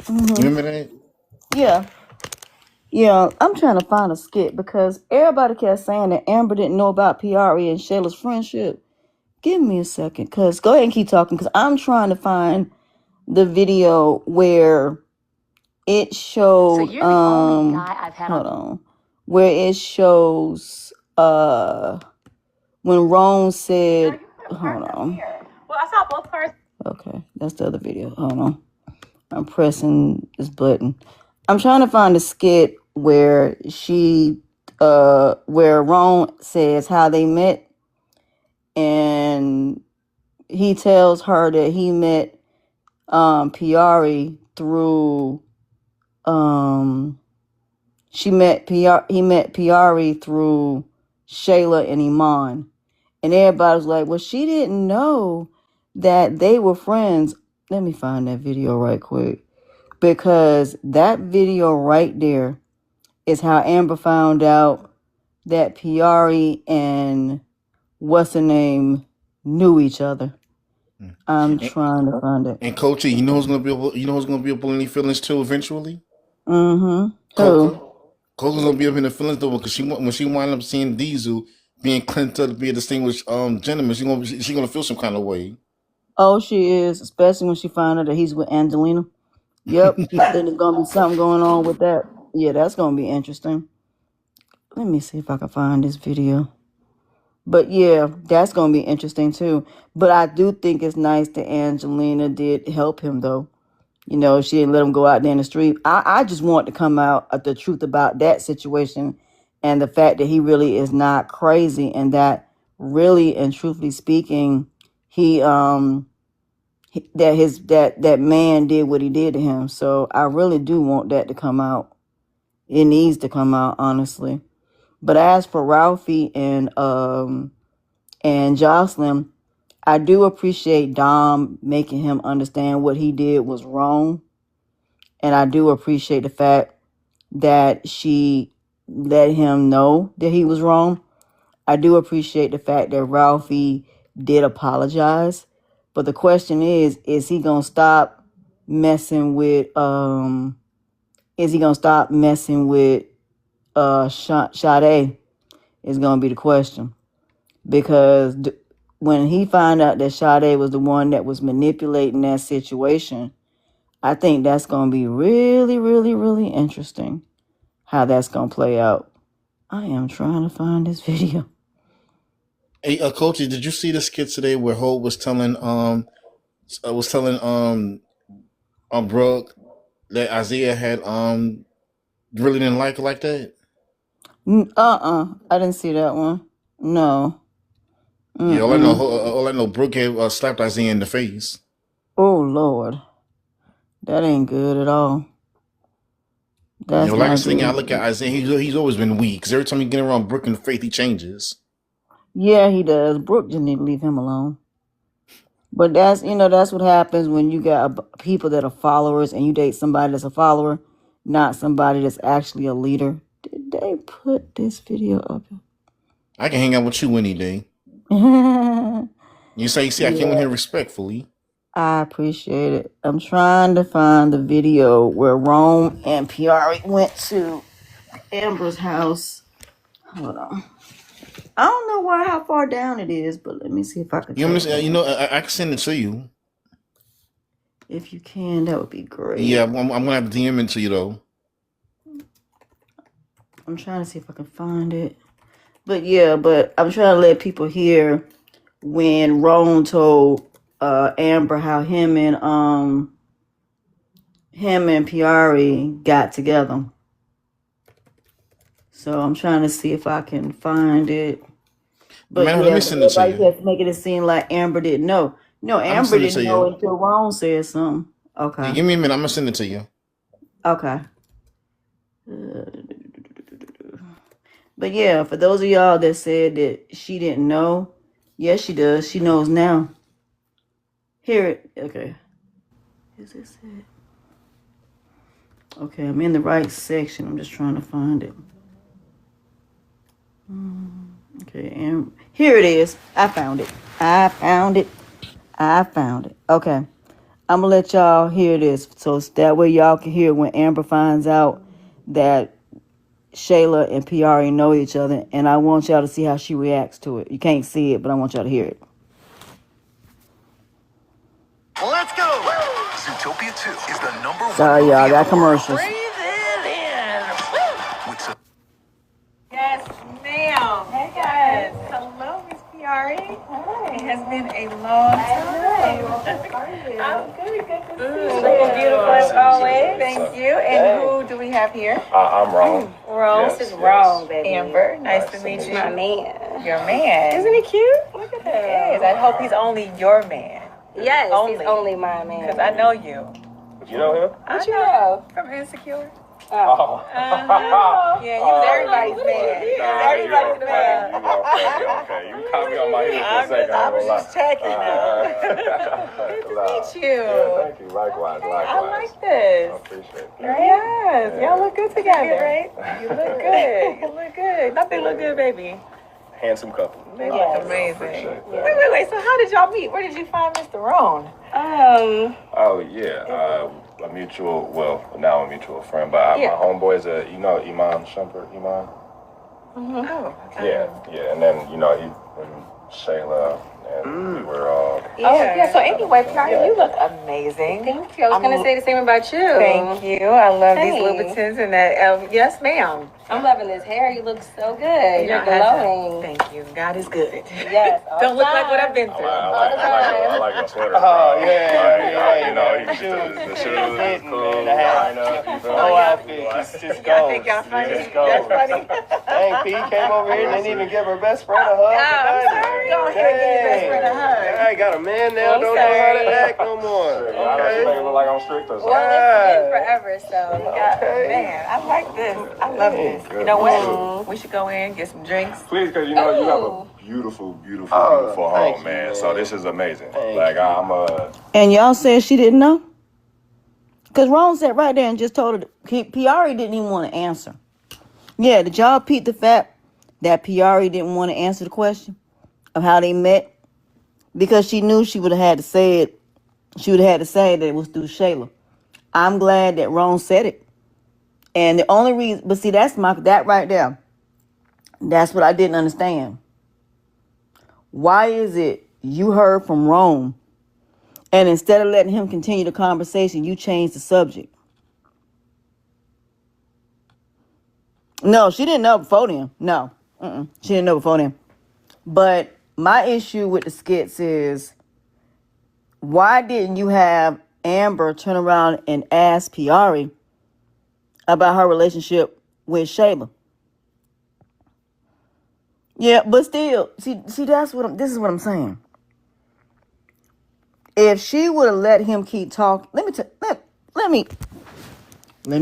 You Mm-hmm. remember that? Yeah. Yeah, I'm trying to find a skit because everybody kept saying that Amber didn't know about Piari and Shayla's friendship. Give me a second, cause go ahead and keep talking, cause I'm trying to find the video where it So showed you're the only guy I've had hold on. on, where it shows when Rome said, hold on, Well, I saw both cars. okay, that's the other video. Hold on, I'm pressing this button. I'm trying to find a skit where where Ron says how they met, and he tells her that he met Piari through he met Piari through Shayla and Iman. And everybody's like, well, she didn't know that they were friends. Let me find that video right quick. because that video right there is how Amber found out that Piari and what's her name knew each other. I'm And, trying to find it. and Coachy, you know who's gonna be able, you know who's gonna be able in any feelings too eventually? Mm-hmm. Coca. Who? Coca's gonna be up in the feelings though because when she wind up seeing Diesel being claimed to be a distinguished gentleman, she gonna feel some kind of way. Oh, she is, especially when she found out that he's with Angelina. Yep, I think there's gonna be something going on with that. Yeah, that's gonna be interesting. Let me see if I can find this video. But yeah, that's gonna be interesting too. But I do think it's nice that Angelina did help him though. You know, she didn't let him go out there in the street. I just want to come out of the truth about that situation and the fact that he really is not crazy and that really and truthfully speaking, that man did what he did to him. So I really do want that to come out. It needs to come out, honestly. But as for Ralphie and Jocelyn, I do appreciate Dom making him understand what he did was wrong. And I do appreciate the fact that she let him know that he was wrong. I do appreciate the fact that Ralphie did apologize. But the question is he gonna stop messing with Sade? Is gonna be the question. Because when he found out that Sade was the one that was manipulating that situation, I think that's gonna be really, really, really interesting how that's gonna play out. I am trying to find this video. Hey, Coachy, did you see the skit today where Hope was telling Brooke that Isaiah had really didn't like her like that? I didn't see that one. No. Yeah, all I know, Brooke had slapped Isaiah in the face. Oh Lord, that ain't good at all. That's Like I not said, I good. look at Isaiah, he's always been weak. Because every time you get around Brooke in the face, he changes. Yeah, he does. Brooke just need to leave him alone. But that's what happens when you got people that are followers and you date somebody that's a follower, not somebody that's actually a leader. Did they put this video up? I can hang out with you any day. You say, see, I came in here respectfully. I appreciate it. I'm trying to find the video where Rome and Piari went to Amber's house. Hold on. I don't know how far down it is, but let me see if I can. I can send it to you. If you can, that would be great. Yeah, I'm gonna have to DM it to you though. I'm trying to see if I can find it. But yeah, I'm trying to let people hear when Ron told Amber how him and Piari got together. So I'm trying to see if I can find it. But man, let me send it to you. Has to make it seem like Amber didn't know. No, Amber didn't know until Ron said something. Okay. Yeah, give me a minute. I'm gonna send it to you. Okay. But yeah, for those of y'all that said that she didn't know, yes, she does. She knows now. Hear it. Okay. Is this it? Okay, I'm in the right section. I'm just trying to find it. Okay, and here it is. I found it. Okay. I'm going to let y'all hear this so that way y'all can hear when Amber finds out that Shayla and Piari know each other, and I want y'all to see how she reacts to it. You can't see it, but I want y'all to hear it. Let's go! Zootopia 2 is the number one. Sorry, y'all, got commercials. Yes, ma'am. Hey guys. Hello, Miss Piari. Hi. It has been a long time. I'm good. Good to see you. Looking beautiful as always. Thank you. And who do we have here? I'm Ron. Ron. Yes, This is yes. Ron, baby. Amber. Nice to meet you. My man. Your man. Isn't he cute? Look at that. He is. I hope he's only your man. Yes, Only. he's only my man. Because I know you. You know him? What you know? From Insecure. Oh. Yeah, you was everybody's man. You was everybody's man. Okay. You caught me on my heels for a second. I was just checking. Good to meet you. Yeah, thank you. Likewise. I like this. I appreciate it. Yes, y'all look good together, right? You look good. You look good. Don't they look good, baby? Handsome couple. They look amazing. Wait. So how did y'all meet? Where did you find Mr. Roan? Oh, yeah. A mutual, now a mutual friend, but my homeboy is Iman Shumpert, Iman? Oh, Yeah, and then, he and Shayla, and we were all... So anyway, Piara, you look amazing. Thank you. I was going to say the same about you. Thank you. I love these Thanks. Louboutins and that. Yes, ma'am. I'm loving this hair. You look so good. You're glowing. Thank you. God is good. Yes. Don't look like what I've been through. I like your sweater. Oh, bro. yeah. The shoes is cool. Man, the hat. line up, you feel Whole me? outfit. Just I goes. think y'all funny. Just goes. That's funny. Dang, P came over here and didn't even give her best friend a hug. I'm sorry. Go ahead and give your best friend a hug. I got a man now, I'm don't know how to sorry. act no more. I make it Okay. look like I'm strict or something. Well, it's been forever, so. Man, I like this. I love this. You know what? We should go in, get some drinks. Please, because you have a beautiful Oh, thank home, you, man. man. So this is amazing. Thank Like, you. I'm And y'all said she didn't know? Because Ron sat right there and just told her, Piari didn't even want to answer. Yeah, did y'all peep the fact that Piari didn't want to answer the question of how they met? Because she knew she would have had to say it. She would have had to say that it was through Shayla. I'm glad that Ron said it. And the only reason, but see, that right there, that's what I didn't understand. Why is it you heard from Ron, and instead of letting him continue the conversation, you changed the subject? No, she didn't know before then. No, she didn't know before then. But my issue with the skits is, why didn't you have Amber turn around and ask Piari about her relationship with Shayla? Yeah, but still, see, this is what I'm saying. If she would have let him keep talking, let me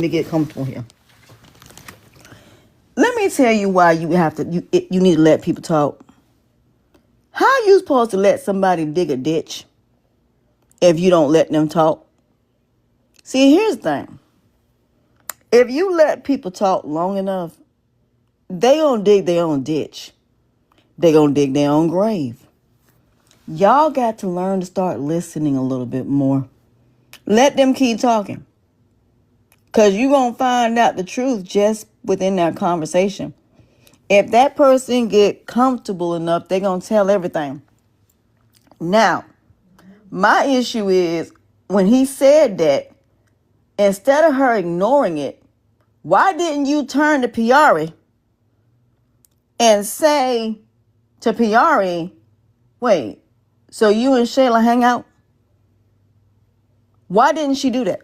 get comfortable here. Let me tell you why you need to let people talk. How you supposed to let somebody dig a ditch if you don't let them talk? See, here's the thing. If you let people talk long enough, they gonna dig their own ditch. They gonna dig their own grave. Y'all got to learn to start listening a little bit more. Let them keep talking. Because you're going to find out the truth just within that conversation. If that person get comfortable enough, they're going to tell everything. Now, my issue is when he said that, instead of her ignoring it, why didn't you turn to Piari and say to Piari, wait, so you and Shayla hang out? Why didn't she do that?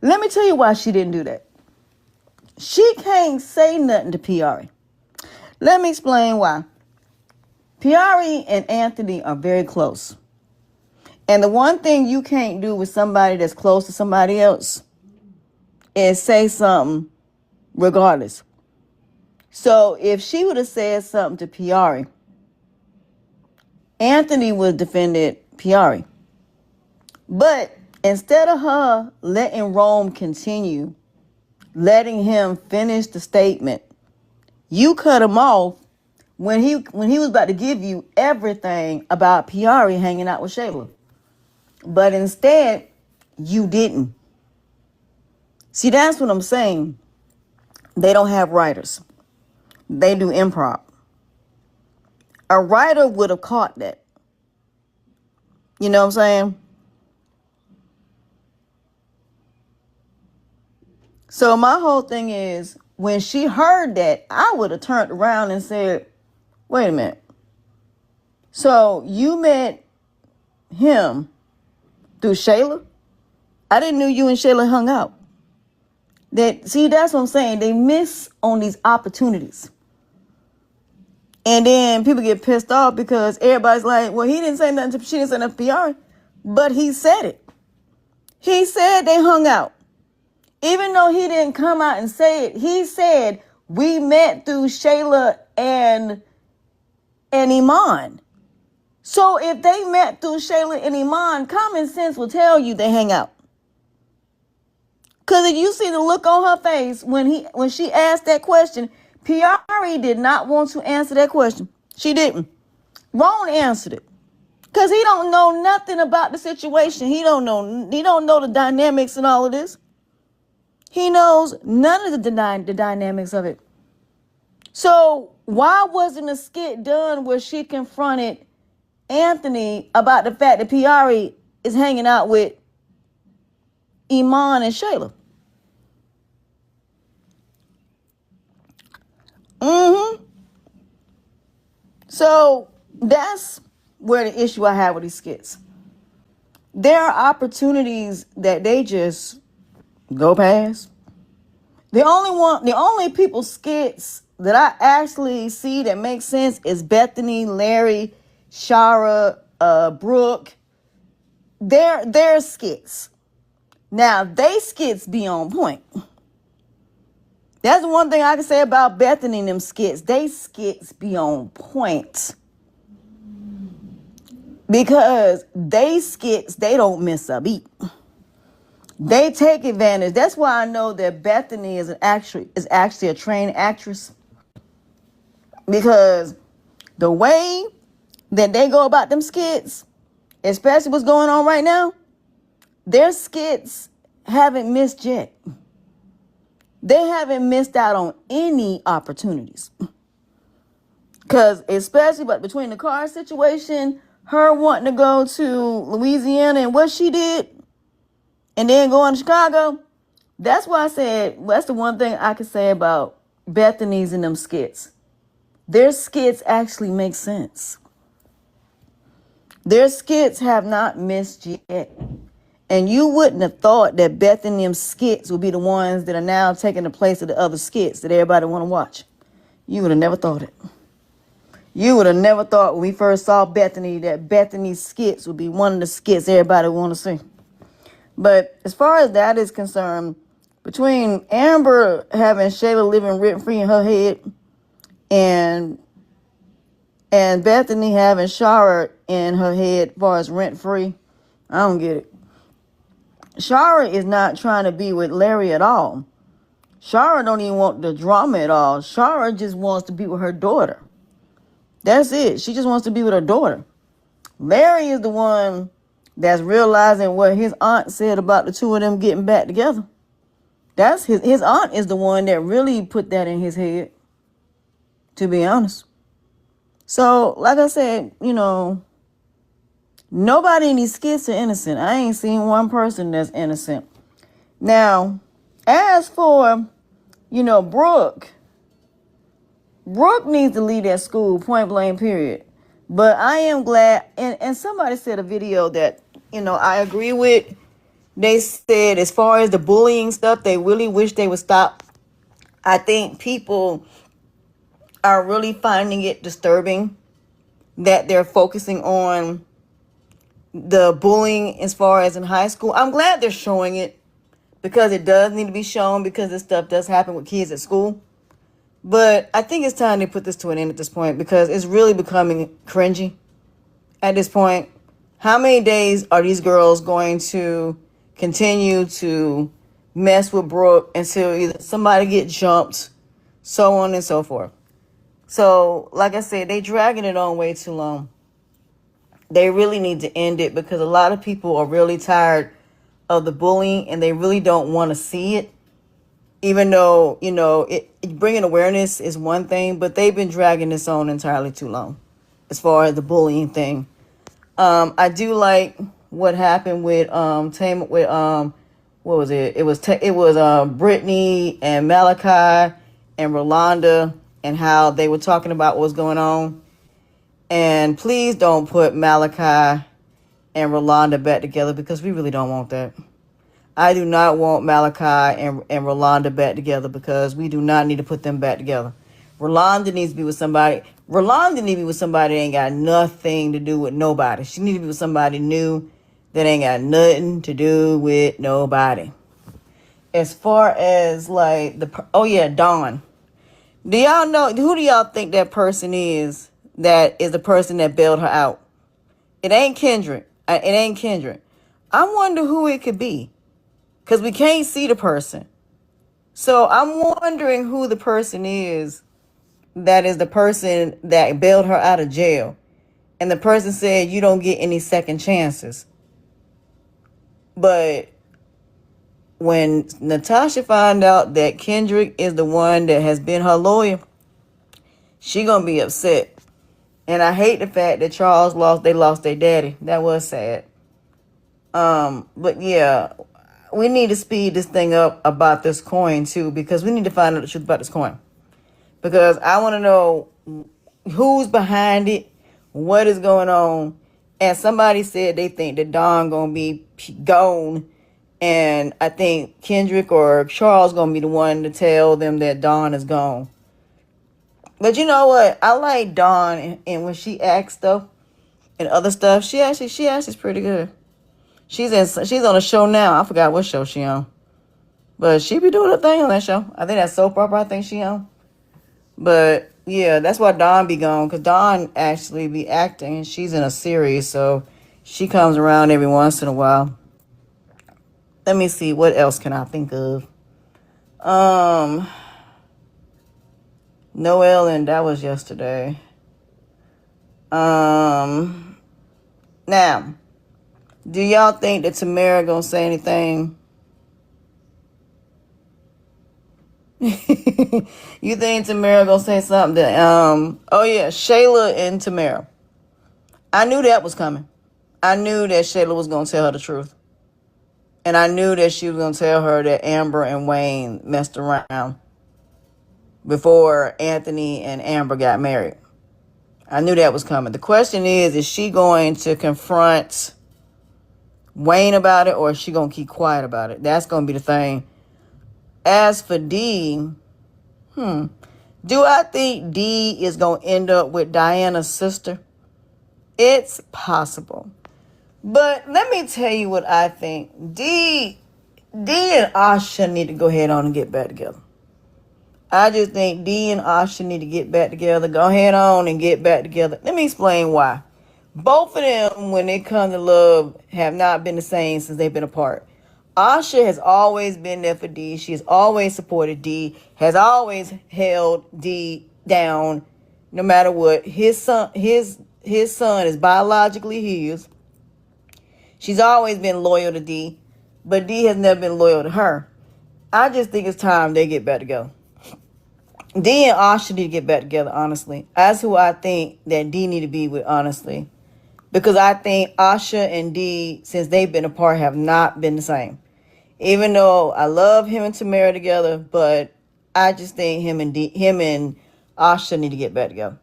Let me tell you why she didn't do that. She can't say nothing to Piari. Let me explain why. Piari and Anthony are very close. And the one thing you can't do with somebody that's close to somebody else is say something regardless. So if she would have said something to Piari, Anthony would have defended Piari. But instead of her letting Rome continue, letting him finish the statement, you cut him off when he was about to give you everything about Piari hanging out with Shayla. But instead, you didn't. See, that's what I'm saying. They don't have writers. They do improv. A writer would have caught that. You know what I'm saying? So my whole thing is, when she heard that, I would have turned around and said, wait a minute. So you met him through Shayla? I didn't know you and Shayla hung out. See, that's what I'm saying. They miss on these opportunities. And then people get pissed off because everybody's like, well, she didn't say nothing to PR, but he said it. He said they hung out. Even though he didn't come out and say it, he said, we met through Shayla and Iman. So if they met through Shayla and Iman, common sense will tell you they hang out. Because if you see the look on her face when she asked that question, Piari did not want to answer that question. She didn't. Ron answered it. Because he don't know nothing about the situation. He don't know the dynamics and all of this. He knows none of the dynamics of it. So why wasn't a skit done where she confronted Anthony about the fact that Piari is hanging out with Iman and Shayla? So that's where the issue I have with these skits. There are opportunities that they just go past. The only people skits that I actually see that make sense is Bethany, Larry, Shara, Brooke. They're skits. Now they skits be on point. That's the one thing I can say about Bethany and them skits. They skits be on point. Because they skits, they don't miss a beat. They take advantage. That's why I know that Bethany is actually a trained actress. Because the way that they go about them skits, especially what's going on right now, their skits haven't missed yet. They haven't missed out on any opportunities. Because especially but between the car situation, her wanting to go to Louisiana and what she did, and then going to Chicago, that's why I said, that's the one thing I could say about Bethany's and them skits. Their skits actually make sense. Their skits have not missed yet. And you wouldn't have thought that Bethany and them skits would be the ones that are now taking the place of the other skits that everybody want to watch. You would have never thought it. You would have never thought when we first saw Bethany that Bethany's skits would be one of the skits everybody want to see. But as far as that is concerned, between Amber having Shayla living rent-free in her head and Bethany having Shara in her head as far as rent-free, I don't get it. Shara is not trying to be with Larry at all. Shara don't even want the drama at all. Shara just wants to be with her daughter. That's it. She just wants to be with her daughter. Larry is the one that's realizing what his aunt said about the two of them getting back together. That's his aunt is the one that really put that in his head, to be honest. So, like I said, nobody in these skits are innocent. I ain't seen one person that's innocent. Now, as for, Brooke needs to leave that school, point blank, period. But I am glad, and somebody said a video that, I agree with. They said as far as the bullying stuff, they really wish they would stop. I think people are really finding it disturbing that they're focusing on the bullying as far as in high school. I'm glad they're showing it because it does need to be shown because this stuff does happen with kids at school. But I think it's time to put this to an end at this point because it's really becoming cringy at this point. How many days are these girls going to continue to mess with Brooke until either somebody get jumped, so on and so forth? So, like I said, they dragging it on way too long. They really need to end it because a lot of people are really tired of the bullying and they really don't want to see it. Even though, bringing awareness is one thing, but they've been dragging this on entirely too long as far as the bullying thing. I do like what happened with what was it? It was Brittany and Malachi and Rolanda and how they were talking about what was going on. And please don't put Malachi and Rolanda back together because we really don't want that. I do not want Malachi and Rolanda back together because we do not need to put them back together. Rolanda needs to be with somebody. Rolanda needs to be with somebody that ain't got nothing to do with nobody. She needs to be with somebody new that ain't got nothing to do with nobody. as far as like Dawn. Do y'all know who do y'all think that person is? That is the person that bailed her out. It ain't Kendrick. It ain't Kendrick. I wonder who it could be, because we can't see the person. So I'm wondering who the person is that is the person that bailed her out of jail. And the person said, you don't get any second chances. But when Natasha found out that Kendrick is the one that has been her lawyer, she gonna be upset. And I hate the fact that they lost their daddy. That was sad. But yeah, we need to speed this thing up about this coin too, because we need to find out the truth about this coin. Because I want to know who's behind it, what is going on. And somebody said they think that Dawn gonna be gone, and I think Kendrick or Charles gonna be the one to tell them that Dawn is gone. But you know what? I like Dawn, and when she acts stuff and other stuff, she actually is pretty good. She's on a show now. I forgot what show she on, but she be doing her thing on that show. I think that's soap opera. I think she on. But yeah, that's why Dawn be gone, because Dawn actually be acting, and she's in a series, so she comes around every once in a while. Let me see, what else can I think of? Noel, and that was yesterday. Now, do y'all think that Tamara gonna say anything? You think Tamara gonna say something? Shayla and Tamara. I knew that was coming. I knew that Shayla was gonna tell her the truth. And I knew that she was gonna tell her that Amber and Wayne messed around before Anthony and Amber got married. I knew that was coming. The question is she going to confront Wayne about it, or is she gonna keep quiet about it? That's gonna be the thing. As for D, do I think D is gonna end up with Diana's sister? It's possible. But let me tell you what I think. D and Asha need to go ahead on and get back together. I just think D and Asha need to get back together. Go ahead on and get back together. Let me explain why. Both of them, when it comes to love, have not been the same since they've been apart. Asha has always been there for D. She has always supported D. Has always held D down, no matter what. His son is biologically his. She's always been loyal to D, but D has never been loyal to her. I just think it's time they get back together. D and Asha need to get back together, honestly. That's who I think that D need to be with, honestly. Because I think Asha and D, since they've been apart, have not been the same. Even though I love him and Tamara together, but I just think him and Asha need to get back together.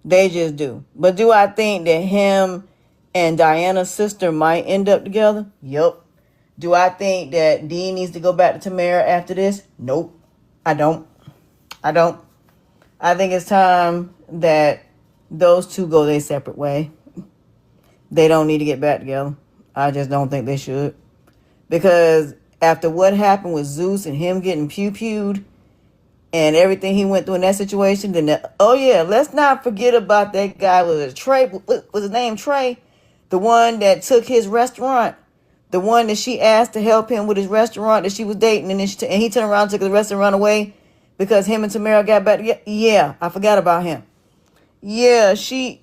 They just do. But do I think that him and Diana's sister might end up together? Yup. Do I think that D needs to go back to Tamara after this? Nope. I don't. I think it's time that those two go their separate way. They don't need to get back together. I just don't think they should. Because after what happened with Zeus and him getting pew-pewed and everything he went through in that situation, then let's not forget about that guy. Was his name Trey? The one that took his restaurant. The one that she asked to help him with his restaurant that she was dating, and he turned around and took the restaurant away because him and Tamara got back together. Yeah, I forgot about him. She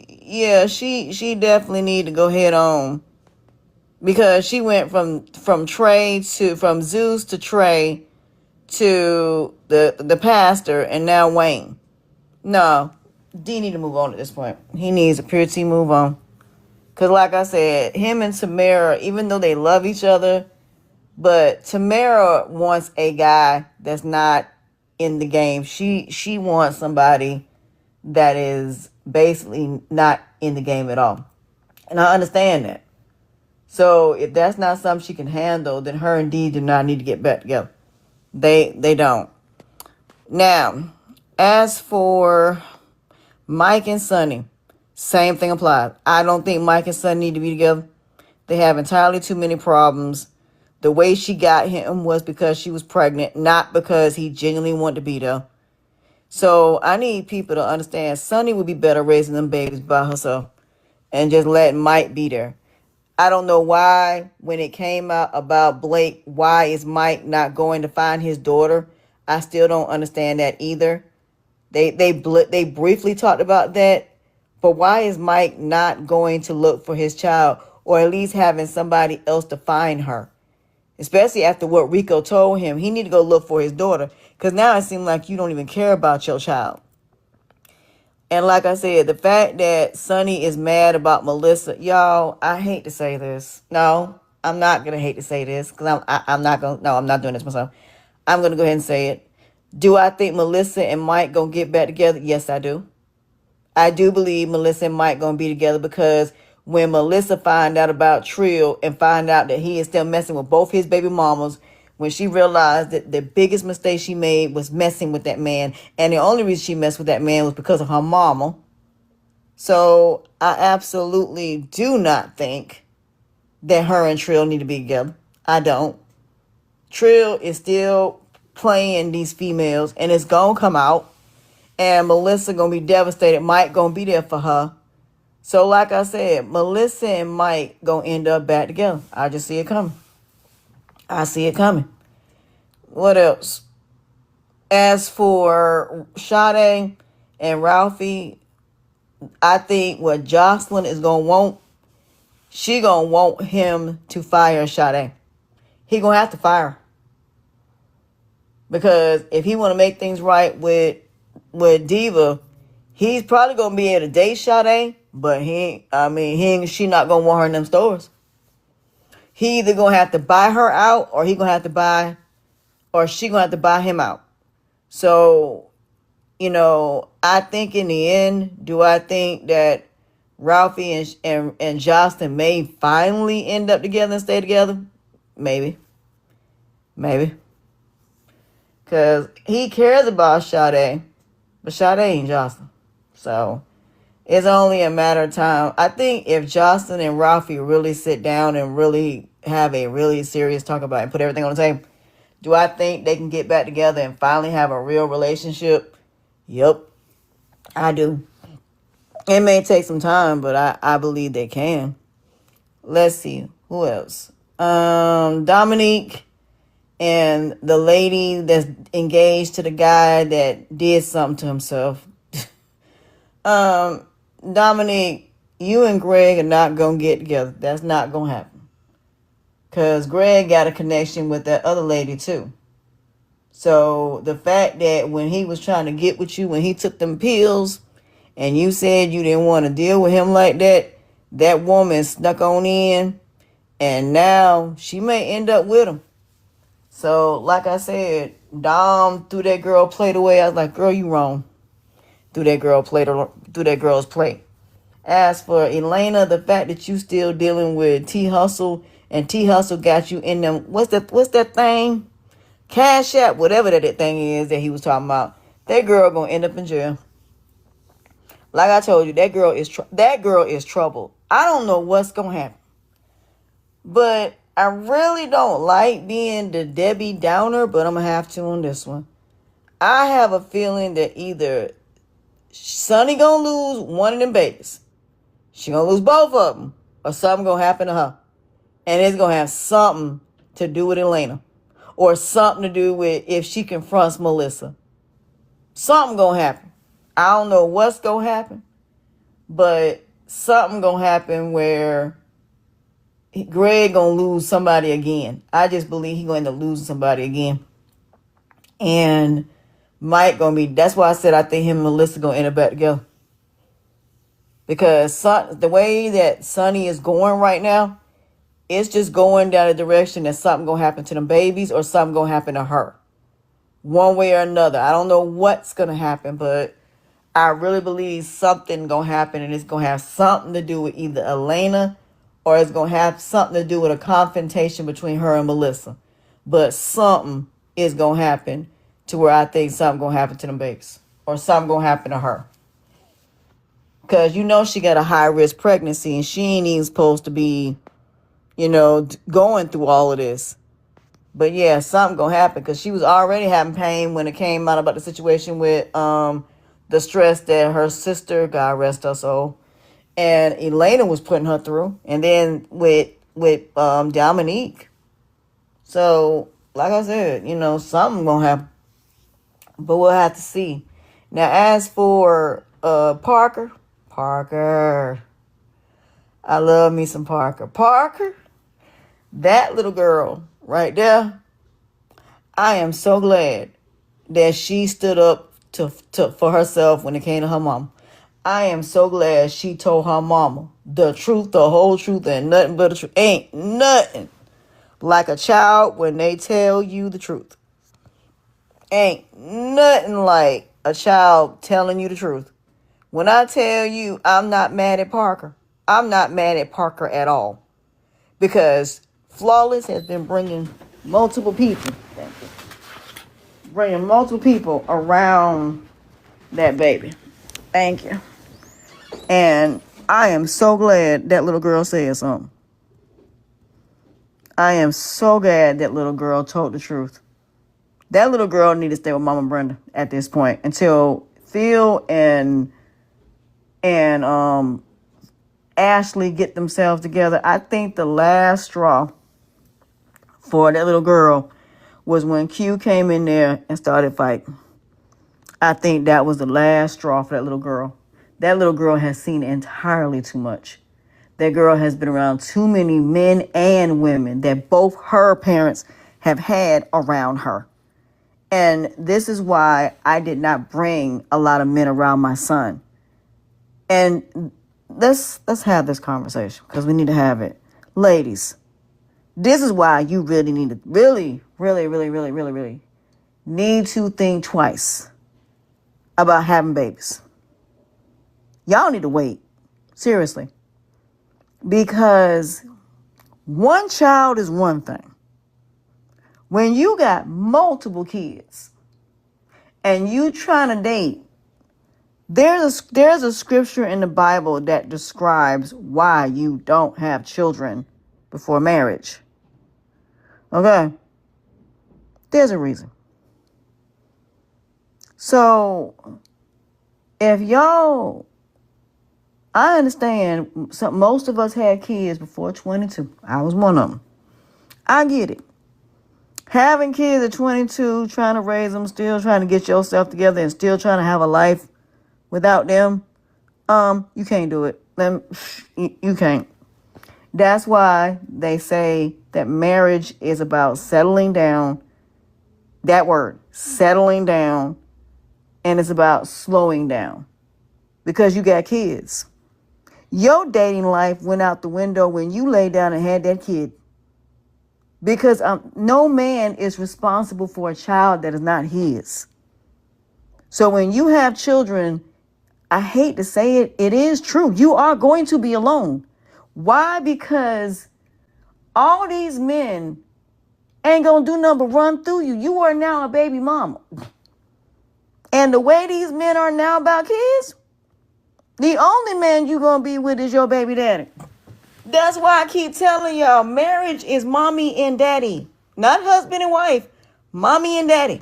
definitely need to go head on, because she went from Zeus to Trey to the pastor, and now Wayne. No, D need to move on at this point. He needs a pure T move on. Because like I said, him and Tamara, even though they love each other, but Tamara wants a guy that's not in the game. She wants somebody that is basically not in the game at all. And I understand that. So if that's not something she can handle, then her and D do not need to get back together. They don't. Now, as for Mike and Sonny, same thing applies. I don't think Mike and Sonny need to be together. They have entirely too many problems. The way she got him was because she was pregnant, not because he genuinely wanted to be there. So I need people to understand Sonny would be better raising them babies by herself and just letting Mike be there. I don't know why, when it came out about Blake, why is Mike not going to find his daughter? I still don't understand that either. They briefly talked about that, but why is Mike not going to look for his child, or at least having somebody else to find her? Especially after what Rico told him, he need to go look for his daughter, because now it seems like you don't even care about your child. And like I said, the fact that Sonny is mad about Melissa, y'all, I hate to say this. No, I'm not gonna hate to say this, because I'm not gonna. No, I'm not doing this myself. I'm gonna go ahead and say it. Do I think Melissa and Mike gonna get back together? Yes, I do. I do believe Melissa and Mike gonna be together, because when Melissa find out about Trill and find out that he is still messing with both his baby mamas, when she realized that the biggest mistake she made was messing with that man, and the only reason she messed with that man was because of her mama. So I absolutely do not think that her and Trill need to be together. I don't. Trill is still playing these females, and it's gonna come out, and Melissa gonna be devastated. Mike gonna be there for her. So like I said, Melissa and Mike gonna end up back together. I just see it coming. I see it coming. What else? As for Sade and Ralphie, I think what Jocelyn is gonna want, she gonna want him to fire Sade. He gonna have to fire her. Because if he want to make things right with Diva, he's probably gonna be able to date Sade, but she not gonna want her in them stores. He either gonna have to buy her out, or she gonna have to buy him out. So, I think in the end, do I think that Ralphie and Jocelyn may finally end up together and stay together? Maybe. Because he cares about Sade, but Sade ain't Jocelyn. So it's only a matter of time. I think if Jocelyn and Ralphie really sit down and really have a really serious talk about it and put everything on the table, do I think they can get back together and finally have a real relationship? Yep, I do. It may take some time, but I believe they can. Let's see. Who else? Dominique and the lady that's engaged to the guy that did something to himself. Dominique, you and Greg are not going to get together. That's not going to happen. Because Greg got a connection with that other lady too. So the fact that when he was trying to get with you, when he took them pills, and you said you didn't want to deal with him like that, that woman snuck on in, and now she may end up with him. So, like I said, Dom threw that girl plate away. I was like, girl, you wrong. Threw that girl's plate. As for Elena, the fact that you still dealing with T Hustle, and T Hustle got you in them, what's that thing? Cash App, whatever that thing is that he was talking about. That girl gonna end up in jail. Like I told you, that girl is trouble. I don't know what's gonna happen, but I really don't like being the Debbie Downer, but I'm gonna have to on this one. I have a feeling that either Sonny gonna lose one of them babies, she gonna lose both of them, or something gonna happen to her, and it's gonna have something to do with Elena, or something to do with if she confronts Melissa. Something gonna happen. I don't know what's gonna happen, but something gonna happen where Greg gonna lose somebody again. I just believe he gonna end up losing somebody again. And Mike gonna be, that's why I said I think him and Melissa gonna end up back together. Because the way that Sonny is going right now, it's just going down the direction that something gonna happen to them babies, or something gonna happen to her. One way or another. I don't know what's gonna happen, but I really believe something gonna happen, and it's gonna have something to do with either Elena, or it's gonna have something to do with a confrontation between her and Melissa. But something is gonna happen to where I think something gonna happen to them babies, or something gonna happen to her. Because she got a high risk pregnancy, and she ain't even supposed to be, going through all of this. But yeah, something gonna happen because she was already having pain when it came out about the situation with the stress that her sister, God rest her soul, and Elena was putting her through, and then with Dominique. So like I said, something gonna happen, but we'll have to see. Now as for Parker, I love me some Parker, that little girl right there. I am so glad that she stood up for herself when it came to her mom. I am so glad she told her mama the truth, the whole truth, and nothing but the truth. Ain't nothing like a child when they tell you the truth. Ain't nothing like a child telling you the truth. When I tell you I'm not mad at Parker, I'm not mad at Parker at all. Because Flawless has been bringing multiple people. Thank you. Bringing multiple people around that baby. Thank you. And I am so glad that little girl said something. I am so glad that little girl told the truth. That little girl need to stay with Mama Brenda at this point until Phil and Ashley get themselves together. I think the last straw for that little girl was when Q came in there and started fighting. I think that was the last straw for that little girl. That little girl has seen entirely too much. That girl has been around too many men and women that both her parents have had around her. And this is why I did not bring a lot of men around my son. And let's have this conversation because we need to have it. Ladies, this is why you really need to really need to think twice about having babies. Y'all need to wait. Seriously. Because one child is one thing. When you got multiple kids and you trying to date, there's a scripture in the Bible that describes why you don't have children before marriage. Okay? There's a reason. So, if y'all, I understand most of us had kids before 22. I was one of them. I get it. Having kids at 22, trying to raise them, still trying to get yourself together and still trying to have a life without them, you can't do it. You can't. That's why they say that marriage is about settling down. That word, settling down, and it's about slowing down because you got kids. Your dating life went out the window when you laid down and had that kid. Because no man is responsible for a child that is not his. So when you have children, I hate to say it, it is true. You are going to be alone. Why? Because all these men ain't going to do nothing but run through you. You are now a baby mama. And the way these men are now about kids, the only man you're going to be with is your baby daddy. That's why I keep telling y'all, marriage is mommy and daddy, not husband and wife, mommy and daddy.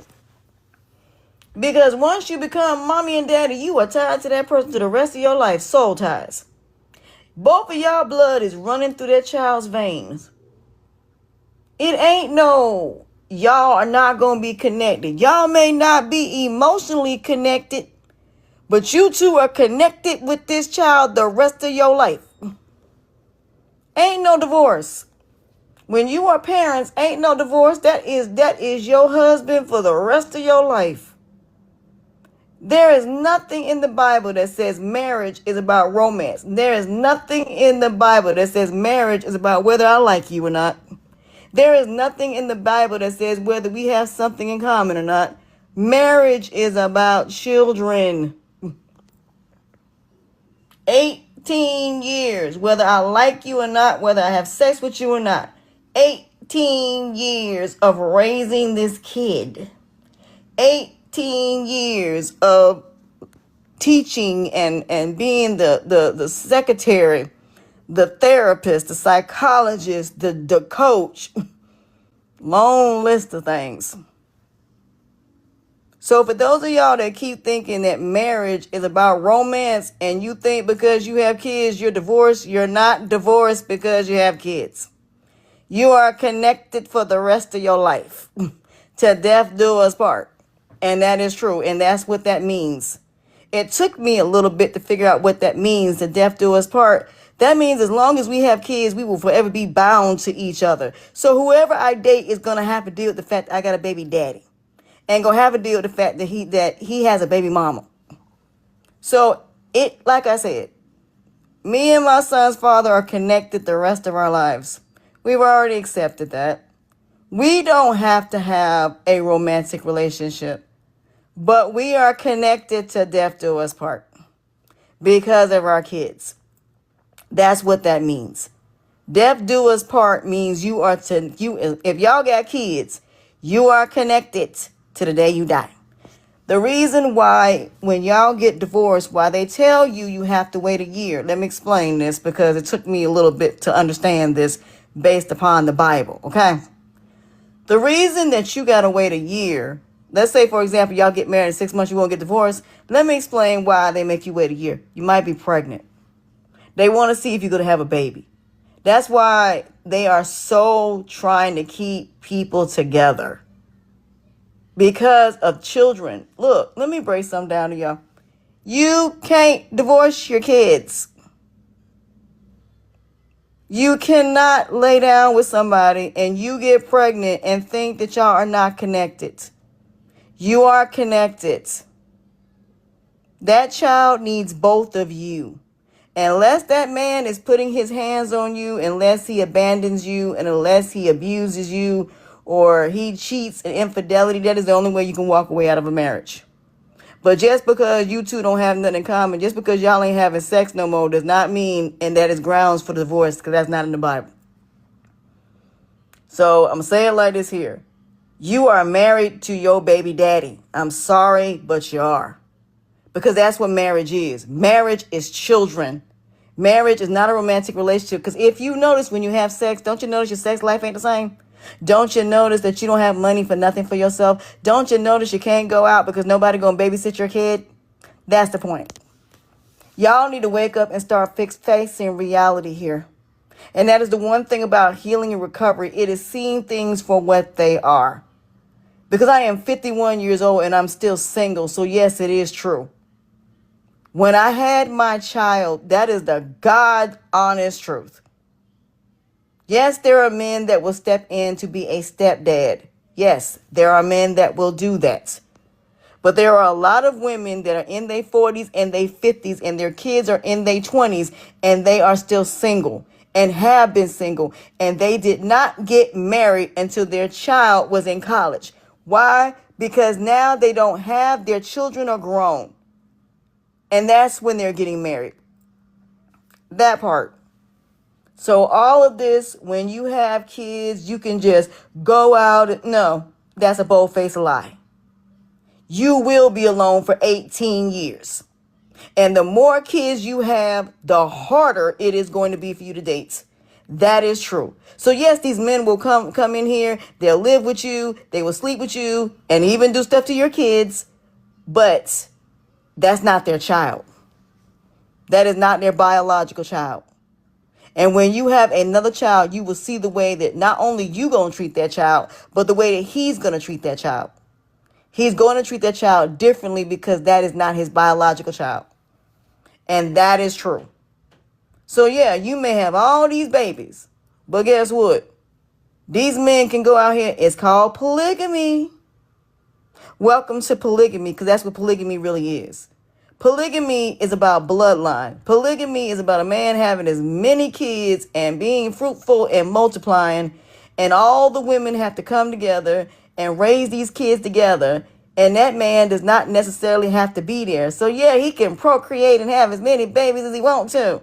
Because once you become mommy and daddy, you are tied to that person to the rest of your life, soul ties. Both of y'all blood is running through that child's veins. It ain't no, y'all are not going to be connected. Y'all may not be emotionally connected, but you two are connected with this child the rest of your life. Ain't no divorce. When you are parents, ain't no divorce. That is your husband for the rest of your life. There is nothing in the Bible that says marriage is about romance. There is nothing in the Bible that says marriage is about whether I like you or not. There is nothing in the Bible that says whether we have something in common or not. Marriage is about children. 18 years, whether I like you or not, whether I have sex with you or not. 18 years of raising this kid. 18 years of teaching and being the secretary, the therapist, the psychologist, the coach. Long list of things. So for those of y'all that keep thinking that marriage is about romance and you think because you have kids you're divorced, you're not divorced because you have kids. You are connected for the rest of your life. To death do us part. And that is true. And that's what that means. It took me a little bit to figure out what that means, to death do us part. That means as long as we have kids, we will forever be bound to each other. So whoever I date is going to have to deal with the fact that I got a baby daddy. And going to have to deal with the fact that he has a baby mama. So it, like I said, me and my son's father are connected the rest of our lives. We've already accepted that. We don't have to have a romantic relationship, but we are connected to death do us part because of our kids. That's what that means. Death do us part means if y'all got kids, you are connected to the day you die. The reason why when y'all get divorced, why they tell you have to wait a year. Let me explain this because it took me a little bit to understand this based upon the Bible, okay? The reason that you got to wait a year, let's say, for example, y'all get married in 6 months, you won't get divorced. Let me explain why they make you wait a year. You might be pregnant. They want to see if you're going to have a baby. That's why they are so trying to keep people together. Because of children. Look, let me break something down to y'all. You can't divorce your kids. You cannot lay down with somebody and you get pregnant and think that y'all are not connected. You are connected. That child needs both of you. Unless that man is putting his hands on you, unless he abandons you, and unless he abuses you, or he cheats and infidelity, that is the only way you can walk away out of a marriage. But just because you two don't have nothing in common, just because y'all ain't having sex no more, does not mean, and that is grounds for divorce, because that's not in the Bible. So I'm going to say it like this here. You are married to your baby daddy. I'm sorry, but you are. Because that's what marriage is. Marriage is children. Marriage is not a romantic relationship. Because if you notice when you have sex, don't you notice your sex life ain't the same? Don't you notice that you don't have money for nothing for yourself? Don't you notice you can't go out because nobody gonna babysit your kid? That's the point. Y'all need to wake up and start facing reality here. And that is the one thing about healing and recovery. It is seeing things for what they are. Because I am 51 years old and I'm still single. So yes, it is true. When I had my child, that is the God honest truth. Yes, there are men that will step in to be a stepdad. Yes, there are men that will do that. But there are a lot of women that are in their 40s and their 50s and their kids are in their 20s and they are still single and have been single. And they did not get married until their child was in college. Why? Because now they don't have, their children are grown. And that's when they're getting married. That part. So all of this, when you have kids, you can just go out. No, that's a bold-faced lie. You will be alone for 18 years. And the more kids you have, the harder it is going to be for you to date. That is true. So yes, these men will come in here. They'll live with you. They will sleep with you and even do stuff to your kids. But that's not their child. That is not their biological child. And when you have another child, you will see the way that not only you going to treat that child, but the way that he's going to treat that child. He's going to treat that child differently because that is not his biological child. And that is true. So yeah, you may have all these babies, but guess what? These men can go out here. It's called polygamy. Welcome to polygamy, because that's what polygamy really is. Polygamy is about bloodline. Polygamy is about a man having as many kids and being fruitful and multiplying. And all the women have to come together and raise these kids together. And that man does not necessarily have to be there. So yeah, he can procreate and have as many babies as he wants to.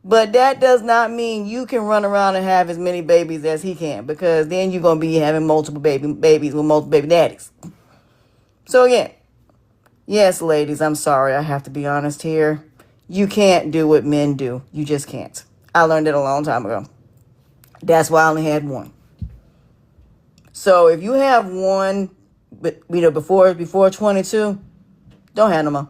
But that does not mean you can run around and have as many babies as he can. Because then you're going to be having multiple babies with multiple baby daddies. So yeah. Yes, ladies, I'm sorry. I have to be honest here. You can't do what men do. You just can't. I learned it a long time ago. That's why I only had one. So if you have one, but before 22, don't have no more.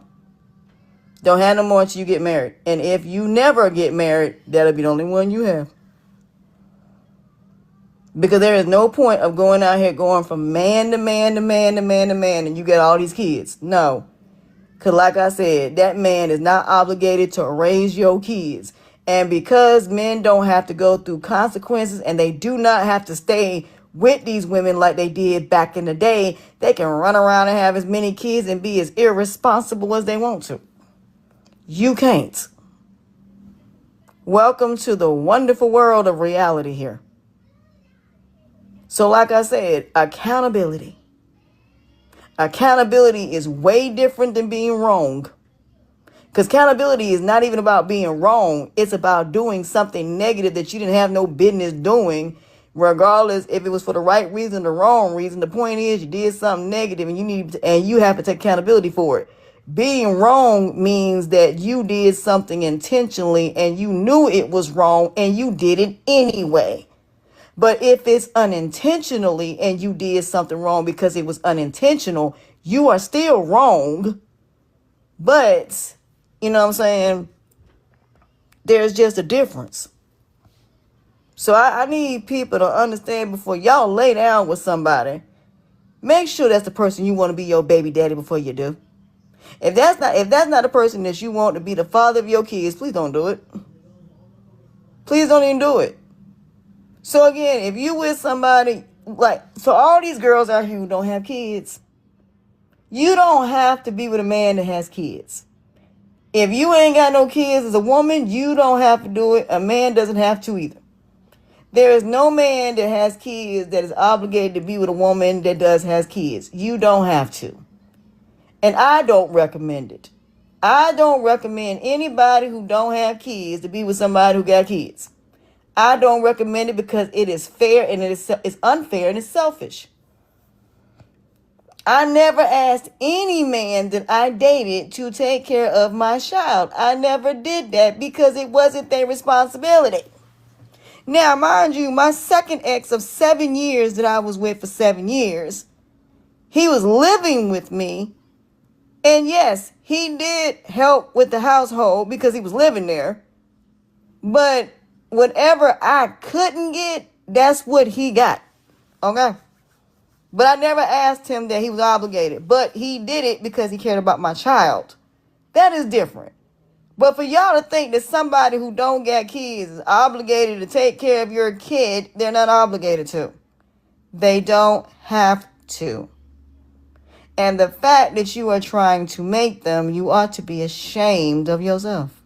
Don't have no more until you get married. And if you never get married, that'll be the only one you have. Because there is no point of going out here going from man to man to man to man to man and you get all these kids. No. Because like I said, that man is not obligated to raise your kids. And because men don't have to go through consequences and they do not have to stay with these women like they did back in the day, they can run around and have as many kids and be as irresponsible as they want to. You can't. Welcome to the wonderful world of reality here. So like I said, accountability. Accountability is way different than being wrong. Because accountability is not even about being wrong. It's about doing something negative that you didn't have no business doing, regardless if it was for the right reason or the wrong reason. The point is you did something negative and you have to take accountability for it. Being wrong means that you did something intentionally and you knew it was wrong and you did it anyway. But if it's unintentionally and you did something wrong because it was unintentional, you are still wrong. But, you know what I'm saying? There's just a difference. So I need people to understand before y'all lay down with somebody, make sure that's the person you want to be your baby daddy before you do. If that's not the person that you want to be the father of your kids, please don't do it. Please don't even do it. So again, if you with somebody, like, for all these girls out here who don't have kids, you don't have to be with a man that has kids. If you ain't got no kids as a woman, you don't have to do it. A man doesn't have to either. There is no man that has kids that is obligated to be with a woman that has kids. You don't have to. And I don't recommend it. I don't recommend anybody who don't have kids to be with somebody who got kids. I don't recommend it because it is fair and it's unfair and it's selfish. I never asked any man that I dated to take care of my child. I never did that because it wasn't their responsibility. Now, mind you, my second ex of 7 years that I was with for 7 years, he was living with me. And yes, he did help with the household because he was living there. But whatever I couldn't get, that's what he got. Okay? But I never asked him that he was obligated. But he did it because he cared about my child. That is different. But for y'all to think that somebody who don't got kids is obligated to take care of your kid, they're not obligated to. They don't have to. And the fact that you are trying to make them, you ought to be ashamed of yourself.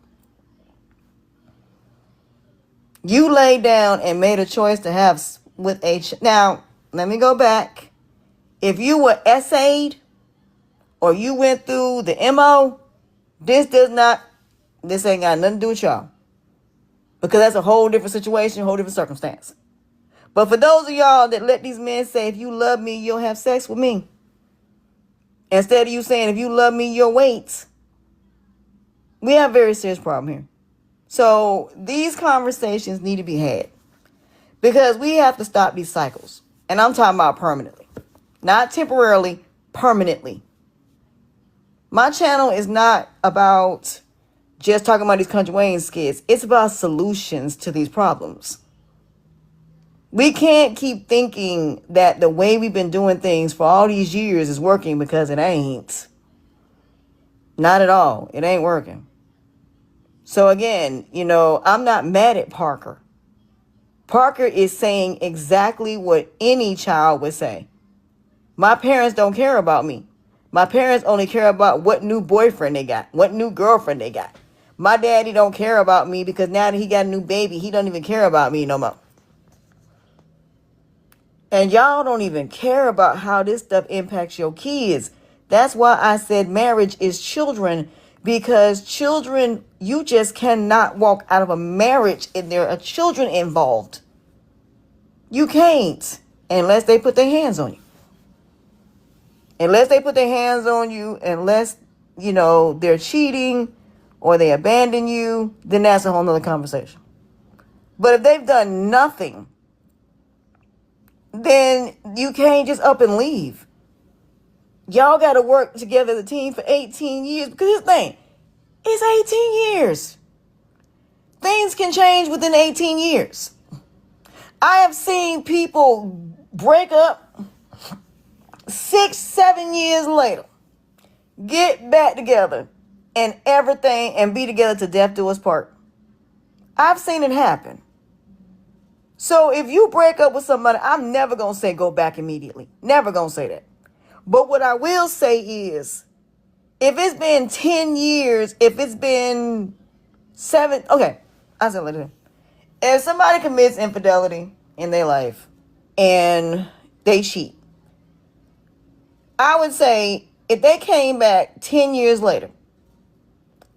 You laid down and made a choice to have with a now, let me go back. If you were essayed or you went through the MO, this ain't got nothing to do with y'all. Because that's a whole different situation, a whole different circumstance. But for those of y'all that let these men say, if you love me, you'll have sex with me. Instead of you saying, if you love me, you'll wait. We have a very serious problem here. So these conversations need to be had. Because we have to stop these cycles. And I'm talking about permanently. Not temporarily, permanently. My channel is not about just talking about these Country Wayne skits. It's about solutions to these problems. We can't keep thinking that the way we've been doing things for all these years is working because it ain't. Not at all. It ain't working. So again, I'm not mad at Parker. Parker is saying exactly what any child would say. My parents don't care about me. My parents only care about what new boyfriend they got, what new girlfriend they got. My daddy don't care about me because now that he got a new baby, he don't even care about me no more. And y'all don't even care about how this stuff impacts your kids. That's why I said marriage is children, because children, you just cannot walk out of a marriage if there are children involved. You can't, unless they put their hands on you. Unless they put their hands on you, unless, they're cheating or they abandon you, then that's a whole nother conversation. But if they've done nothing then you can't just up and leave. Y'all got to work together as a team for 18 years. Because this thing, it's 18 years. Things can change within 18 years. I have seen people break up 6-7 years later, get back together, and everything, and be together to death do us part. I've seen it happen. So if you break up with somebody, I'm never going to say go back immediately. Never going to say that. But what I will say is, if it's been 10 years, if it's been 7, okay, I said like that. If somebody commits infidelity in their life and they cheat, I would say if they came back 10 years later,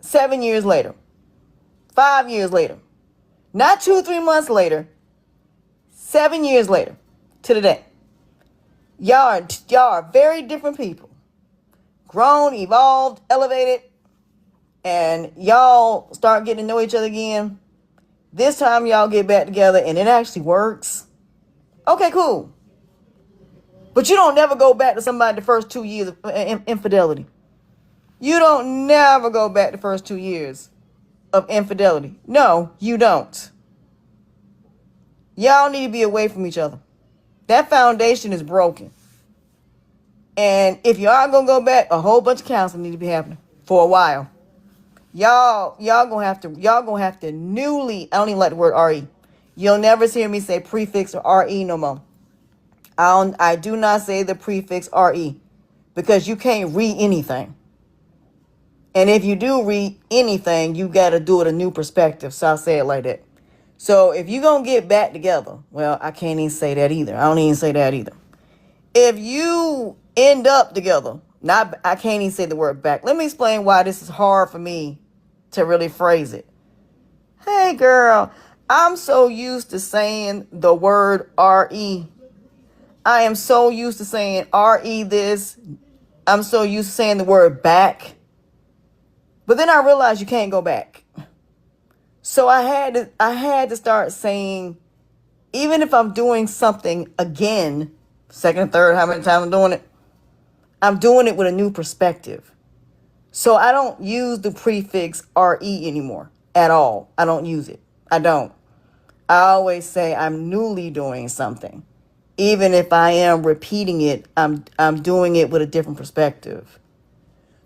7 years later, 5 years later, not 2-3 months later, 7 years later to the day, y'all are very different people, grown, evolved, elevated, and y'all start getting to know each other again. This time y'all get back together and it actually works. Okay, cool. But you don't never go back to somebody the first 2 years of infidelity. You don't never go back the first 2 years of infidelity. No, you don't. Y'all need to be away from each other. That foundation is broken. And if you are gonna go back, a whole bunch of counseling need to be happening for a while. Y'all gonna have to newly, I don't even like the word RE. You'll never hear me say prefix or RE no more. I do not say the prefix RE because you can't read anything. And if you do read anything, you got to do it a new perspective. So I'll say it like that. So if you're going to get back together, well, I can't even say that either. I don't even say that either. If you end up together, I can't even say the word back. Let me explain why this is hard for me to really phrase it. Hey, girl, I'm so used to saying the word RE. I am so used to saying RE this. I'm so used to saying the word back. But then I realized you can't go back. So I had to start saying, even if I'm doing something again, second, third, how many times I'm doing it with a new perspective. So I don't use the prefix RE anymore at all. I don't use it. I don't. I always say I'm newly doing something. Even if I am repeating it, I'm doing it with a different perspective.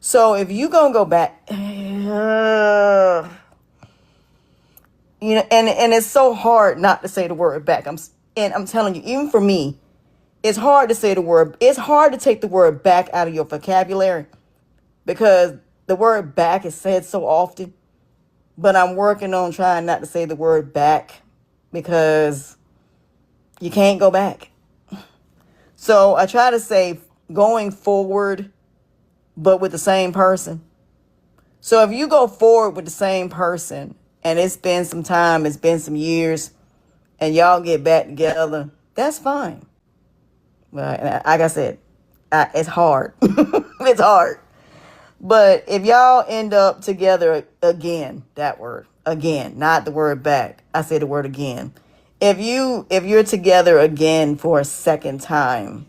So if you gonna go back, and it's so hard not to say the word back. I'm telling you, even for me, it's hard to say the word. It's hard to take the word back out of your vocabulary because the word back is said so often. But I'm working on trying not to say the word back because you can't go back. So I try to say going forward, but with the same person. So if you go forward with the same person and it's been some time, it's been some years, and y'all get back together, that's fine. But like I said, it's hard. It's hard. But if y'all end up together again, that word, again, not the word back. I say the word again. If you're together again for a second time,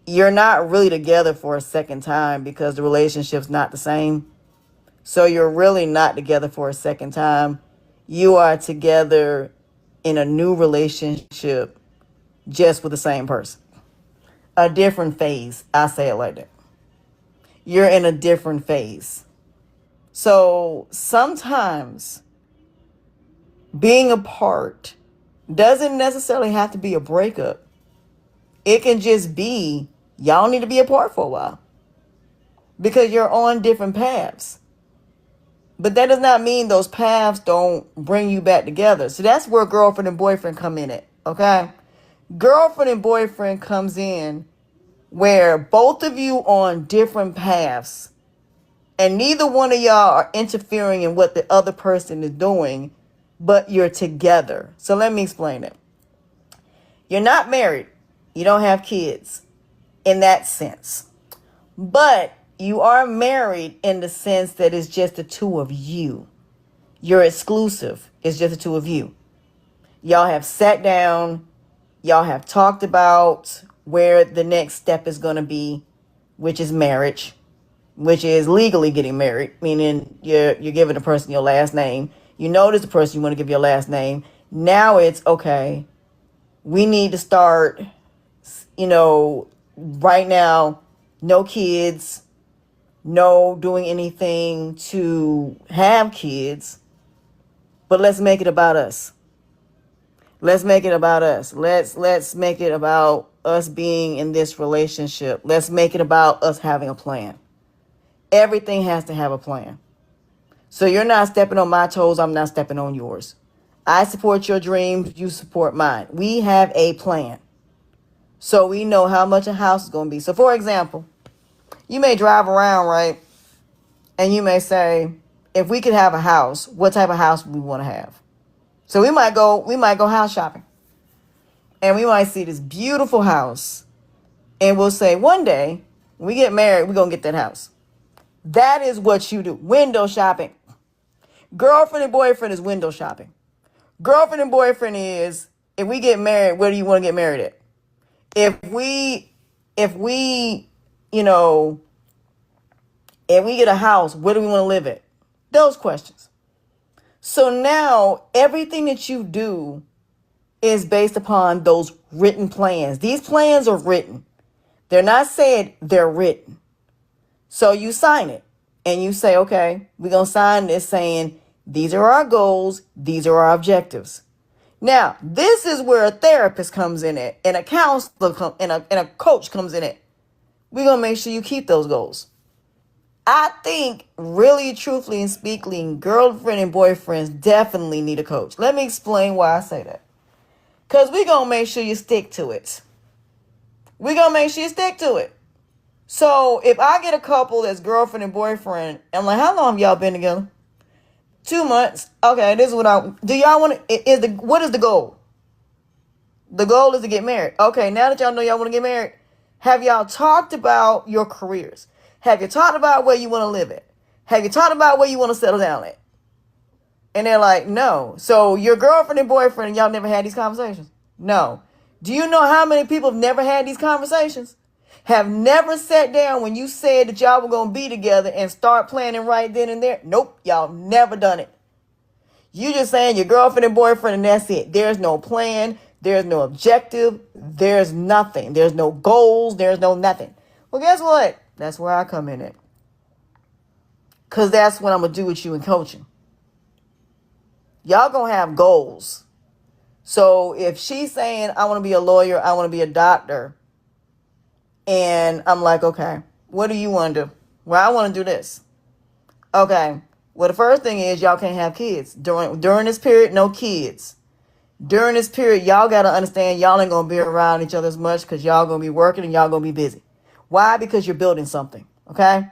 you're not really together for a second time because the relationship's not the same. So you're really not together for a second time. You are together in a new relationship just with the same person. A different phase. I say it like that. You're in a different phase. So sometimes being apart doesn't necessarily have to be a breakup. It can just be y'all need to be apart for a while because you're on different paths. But that does not mean those paths don't bring you back together. So that's where girlfriend and boyfriend come in at, okay? Girlfriend and boyfriend comes in where both of you on different paths and neither one of y'all are interfering in what the other person is doing, but you're together. So let me explain it. You're not married. You don't have kids in that sense. But you are married in the sense that it's just the two of you. You're exclusive. It's just the two of you. Y'all have sat down. Y'all have talked about where the next step is going to be, which is marriage, which is legally getting married, meaning you're giving the person your last name. You know this the person you want to give your last name. Now it's okay. We need to start, right now, no kids, no doing anything to have kids, but let's make it about us. Let's make it about us. Let's make it about us being in this relationship. Let's make it about us having a plan. Everything has to have a plan. So you're not stepping on my toes. I'm not stepping on yours. I support your dreams. You support mine. We have a plan. So we know how much a house is going to be. So for example, you may drive around, right? And you may say, if we could have a house, what type of house would we want to have? So we might go house shopping. And we might see this beautiful house. And we'll say, one day, when we get married, we're going to get that house. That is what you do. Window shopping. Girlfriend and boyfriend is window shopping. Girlfriend and boyfriend is, if we get married, where do you want to get married at? If we get a house, where do we want to live at? Those questions. So now everything that you do is based upon those written plans. These plans are written. They're not said, they're written. So you sign it and you say, okay, we're going to sign this saying, these are our goals. These are our objectives. Now, this is where a therapist comes in it and a counselor and a coach comes in it. We're going to make sure you keep those goals. I think really, truthfully and speaking, girlfriend and boyfriends definitely need a coach. Let me explain why I say that. Because we're going to make sure you stick to it. We're going to make sure you stick to it. So if I get a couple that's girlfriend and boyfriend, I'm like, how long have y'all been together? 2 months. Okay, this is what do y'all want to, what is the goal? The goal is to get married. Okay, now that y'all know y'all want to get married, have y'all talked about your careers? Have you talked about where you want to live at? Have you talked about where you want to settle down at? And they're like, no. So your girlfriend and boyfriend, y'all never had these conversations? No. Do you know how many people have never had these conversations? Have never sat down when you said that y'all were going to be together and start planning right then and there? Nope, y'all never done it. You just saying your girlfriend and boyfriend and that's it. There's no plan. There's no objective. There's nothing. There's no goals. There's no nothing. Well, guess what? That's where I come in at. Because that's what I'm going to do with you in coaching. Y'all going to have goals. So if she's saying, I want to be a lawyer, I want to be a doctor, and I'm like, okay, what do you want to do? Well, I want to do this. Okay. Well, the first thing is y'all can't have kids. During this period, no kids. During this period, y'all got to understand y'all ain't going to be around each other as much because y'all going to be working and y'all going to be busy. Why? Because you're building something. Okay?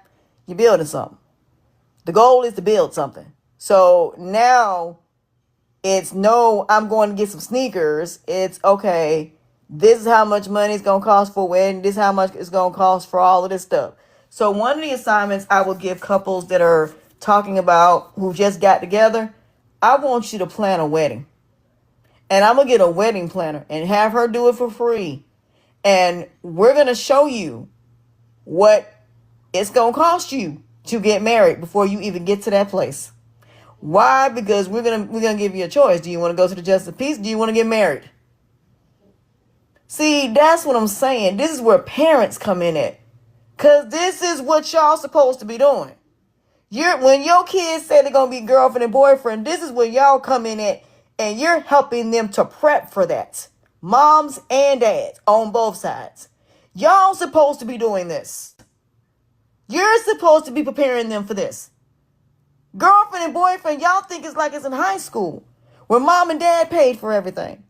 You're building something. The goal is to build something. So now it's no, I'm going to get some sneakers. It's okay. This is how much money it's going to cost for a wedding. This is how much it's going to cost for all of this stuff. So one of the assignments I would give couples that are talking about who just got together, I want you to plan a wedding. And I'm going to get a wedding planner and have her do it for free. And we're going to show you what it's going to cost you to get married before you even get to that place. Why? Because we're going to give you a choice. Do you want to go to the justice of peace? Do you want to get married? See, that's what I'm saying. This is where parents come in at. Because this is what y'all supposed to be doing. When your kids say they're going to be girlfriend and boyfriend, this is where y'all come in at, and you're helping them to prep for that. Moms and dads on both sides. Y'all supposed to be doing this. You're supposed to be preparing them for this. Girlfriend and boyfriend, y'all think it's like it's in high school, where mom and dad paid for everything,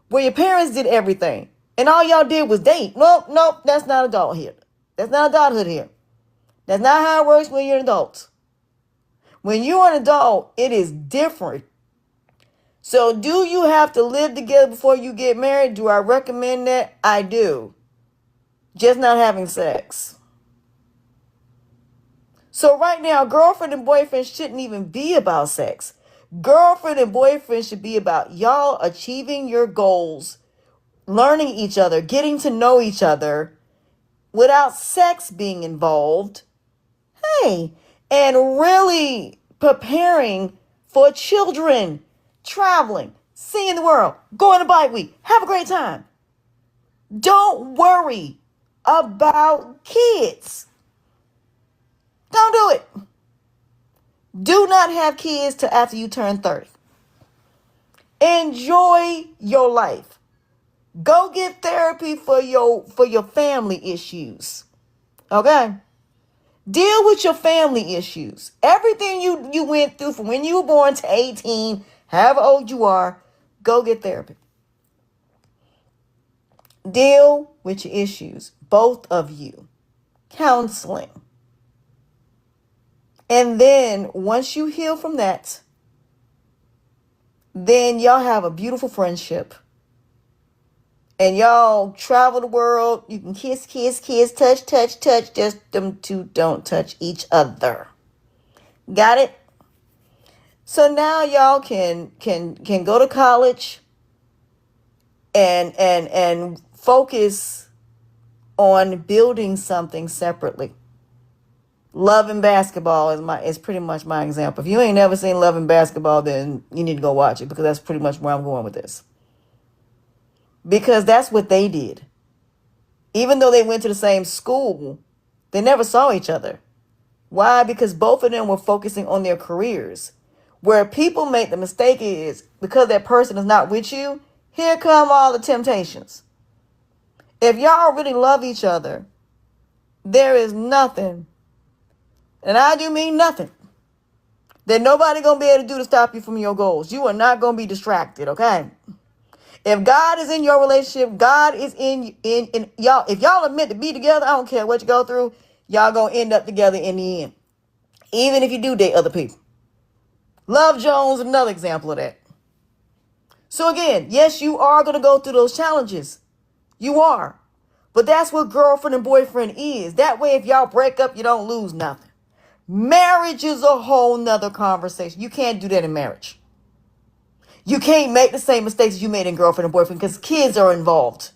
where your parents did everything, and all y'all did was date. Nope, that's not adult here. That's not adulthood here. That's not how it works when you're an adult. When you're an adult, it is different. So do you have to live together before you get married? Do I recommend that? I do. Just not having sex. So right now, girlfriend and boyfriend shouldn't even be about sex. Girlfriend and boyfriend should be about y'all achieving your goals learning each other, getting to know each other without sex being involved. Hey, and really preparing for children, traveling, seeing the world, going to bike week, have a great time. Don't worry about kids. Don't do it. Do not have kids till after you turn 30. Enjoy your life. Go get therapy for your family issues. Okay? Deal with your family issues. Everything you went through from when you were born to 18, however old you are, go get therapy. Deal with your issues, both of you. Counseling. And then once you heal from that, then y'all have a beautiful friendship. And y'all travel the world. You can kiss, touch. Just them two don't touch each other. Got it? So now y'all can go to college and focus on building something separately. Love and Basketball is pretty much my example. If you ain't never seen Love and Basketball, then you need to go watch it, because that's pretty much where I'm going with this. Because that's what they did. Even though they went to the same school, they never saw each other. Why? Because both of them were focusing on their careers. Where people make the mistake is, because that person is not with you, here come all the temptations. If y'all really love each other, there is nothing, and I do mean nothing, that nobody gonna be able to do to stop you from your goals. You are not gonna be distracted, okay? If God is in your relationship, God is in y'all. If y'all are meant to be together, I don't care what you go through, y'all gonna end up together in the end. Even if you do date other people. Love Jones, another example of that. So again, yes, you are gonna go through those challenges. You are. But that's what girlfriend and boyfriend is. That way, if y'all break up, you don't lose nothing. Marriage is a whole nother conversation. You can't do that in marriage. You can't make the same mistakes you made in girlfriend and boyfriend, because kids are involved.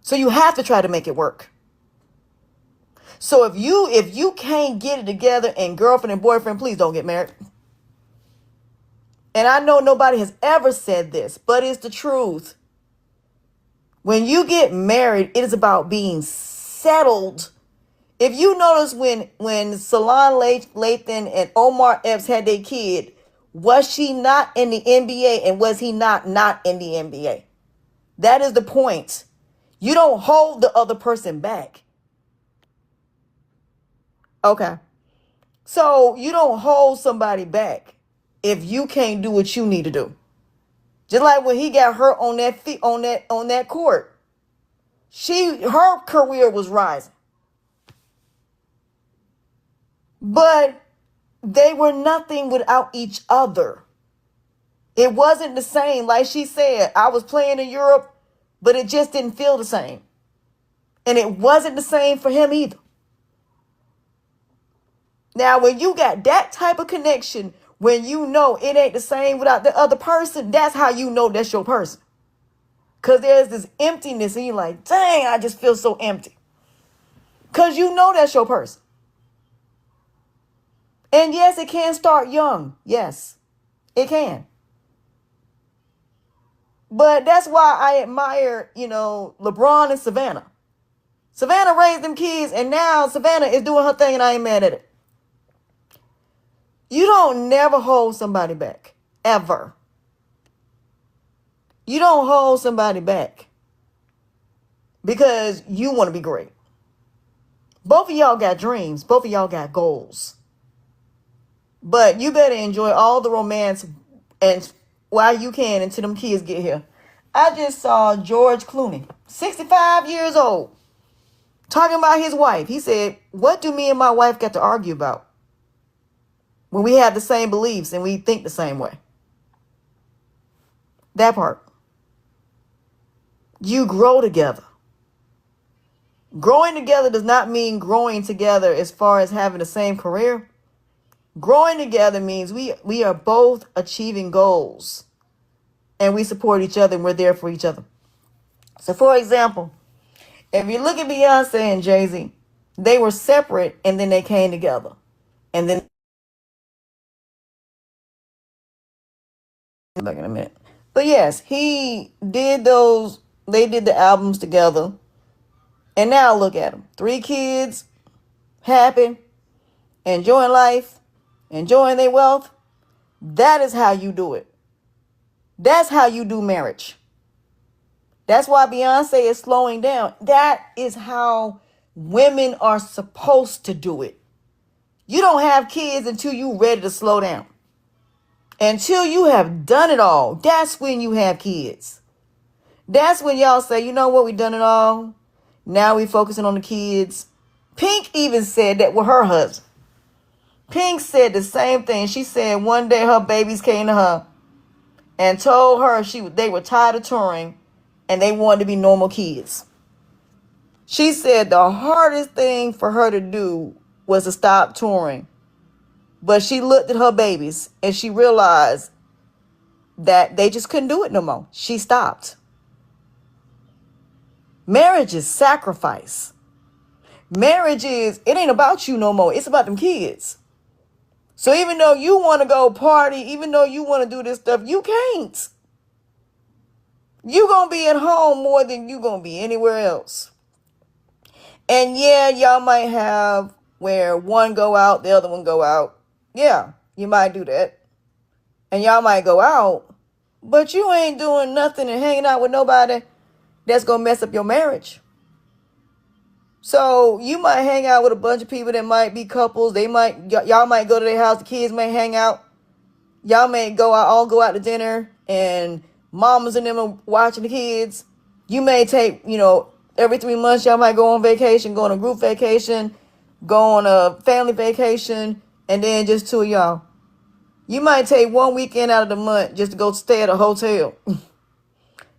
So you have to try to make it work. So if you can't get it together in girlfriend and boyfriend, please don't get married. And I know nobody has ever said this, but it's the truth. When you get married, it is about being settled. If you notice when Salon Lathan and Omar Epps had their kid, was she not in the NBA and was he not in the NBA? That is the point. You don't hold the other person back. Okay. So you don't hold somebody back if you can't do what you need to do. Just like when he got hurt on that court. Her career was rising. But they were nothing without each other. It wasn't the same. Like she said, I was playing in Europe, but it just didn't feel the same. And it wasn't the same for him either. Now, when you got that type of connection, when you know it ain't the same without the other person, that's how you know that's your person. Because there's this emptiness and you're like, dang, I just feel so empty. Because you know that's your person. And yes, it can start young. Yes, it can. But that's why I admire, LeBron and Savannah. Savannah raised them kids, and now Savannah is doing her thing, and I ain't mad at it. You don't never hold somebody back. Ever. You don't hold somebody back because you want to be great. Both of y'all got dreams. Both of y'all got goals. But you better enjoy all the romance and while you can until them kids get here. I just saw George Clooney, 65 years old, talking about his wife. He said, what do me and my wife got to argue about when we have the same beliefs and we think the same way? That part. You grow together. Growing together does not mean growing together as far as having the same career. Growing together means we are both achieving goals and we support each other and we're there for each other. So, for example, if you look at Beyonce and Jay-Z, they were separate and then they came together. And then, back in a minute. But yes, he did those, they did the albums together. And now look at them. 3 kids, happy, enjoying life, enjoying their wealth. That is how you do it. That's how you do marriage. That's why Beyonce is slowing down. That is how women are supposed to do it. You don't have kids until you're ready to slow down. Until you have done it all. That's when you have kids. That's when y'all say, you know what, we done it all. Now we focusing on the kids. Pink even said that with her husband. Pink said the same thing. She said one day her babies came to her and told her they were tired of touring and they wanted to be normal kids. She said the hardest thing for her to do was to stop touring. But she looked at her babies and she realized that they just couldn't do it no more. She stopped. Marriage is sacrifice. Marriage it ain't about you no more. It's about them kids. So even though you want to go party, even though you want to do this stuff, you can't. You going to be at home more than you going to be anywhere else. And yeah, y'all might have where one go out, the other one go out. Yeah, you might do that. And y'all might go out, but you ain't doing nothing and hanging out with nobody that's going to mess up your marriage. So you might hang out with a bunch of people that might be couples. Y'all might go to their house. The kids may hang out. Y'all may all go out to dinner and mamas and them are watching the kids. You may take, every 3 months, y'all might go on vacation, go on a group vacation, go on a family vacation, and then just 2 of y'all. You might take 1 weekend out of the month just to go stay at a hotel.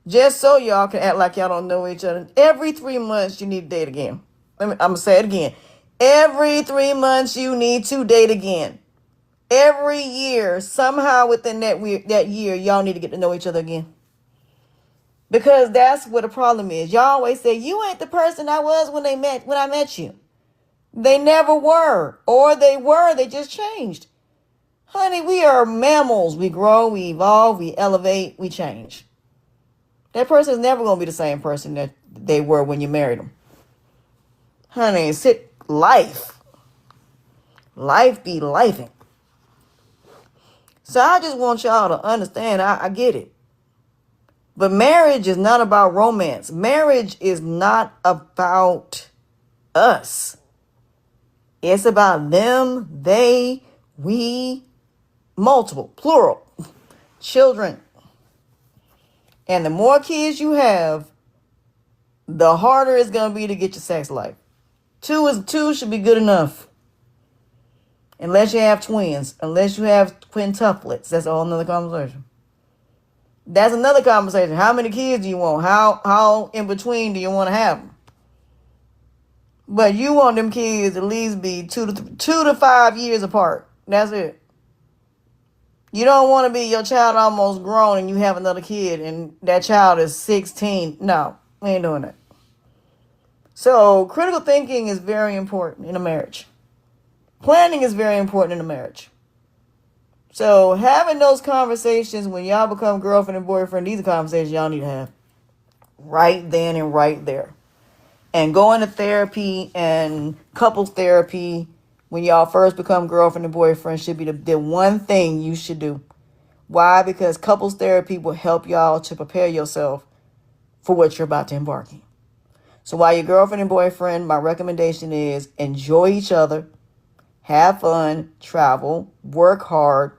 Just so y'all can act like y'all don't know each other. Every 3 months, you need to date again. I'm going to say it again. Every 3 months, you need to date again. Every year, somehow within that year, y'all need to get to know each other again. Because that's what the problem is. Y'all always say, you ain't the person I was when I met you. They never were. Or they were. They just changed. Honey, we are mammals. We grow, we evolve, we elevate, we change. That person is never going to be the same person that they were when you married them. Honey, life. Life be lifing. So I just want y'all to understand, I get it. But marriage is not about romance. Marriage is not about us. It's about them, they, we, multiple, plural, children. And the more kids you have, the harder it's going to be to get your sex life. Two should be good enough. Unless you have twins. Unless you have quintuplets. That's a whole nother conversation. That's another conversation. How many kids do you want? How in between do you want to have them? But you want them kids at least be 2 to 5 years apart. That's it. You don't want to be your child almost grown and you have another kid and that child is 16. No, we ain't doing that. So critical thinking is very important in a marriage. Planning is very important in a marriage. So having those conversations when y'all become girlfriend and boyfriend, these are conversations y'all need to have right then and right there. And going to therapy and couples therapy when y'all first become girlfriend and boyfriend should be the one thing you should do. Why? Because couples therapy will help y'all to prepare yourself for what you're about to embark in. So while you're girlfriend and boyfriend, my recommendation is enjoy each other, have fun, travel, work hard,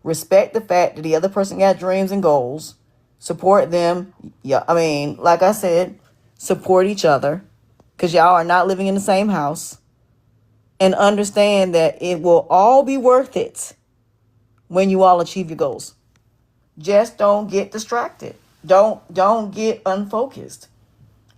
respect the fact that the other person got dreams and goals, support them. Yeah, like I said, support each other because y'all are not living in the same house, and understand that it will all be worth it when you all achieve your goals. Just don't get distracted. Don't get unfocused.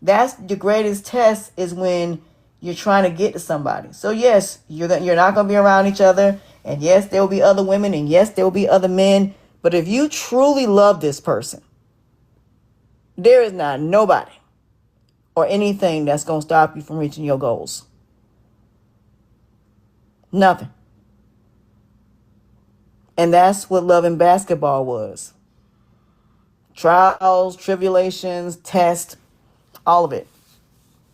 That's the greatest test is when you're trying to get to somebody. So yes, you're not going to be around each other. And yes, there will be other women. And yes, there will be other men. But if you truly love this person, there is not nobody or anything that's going to stop you from reaching your goals. Nothing. And that's what love and basketball was. Trials, tribulations, tests, all of it.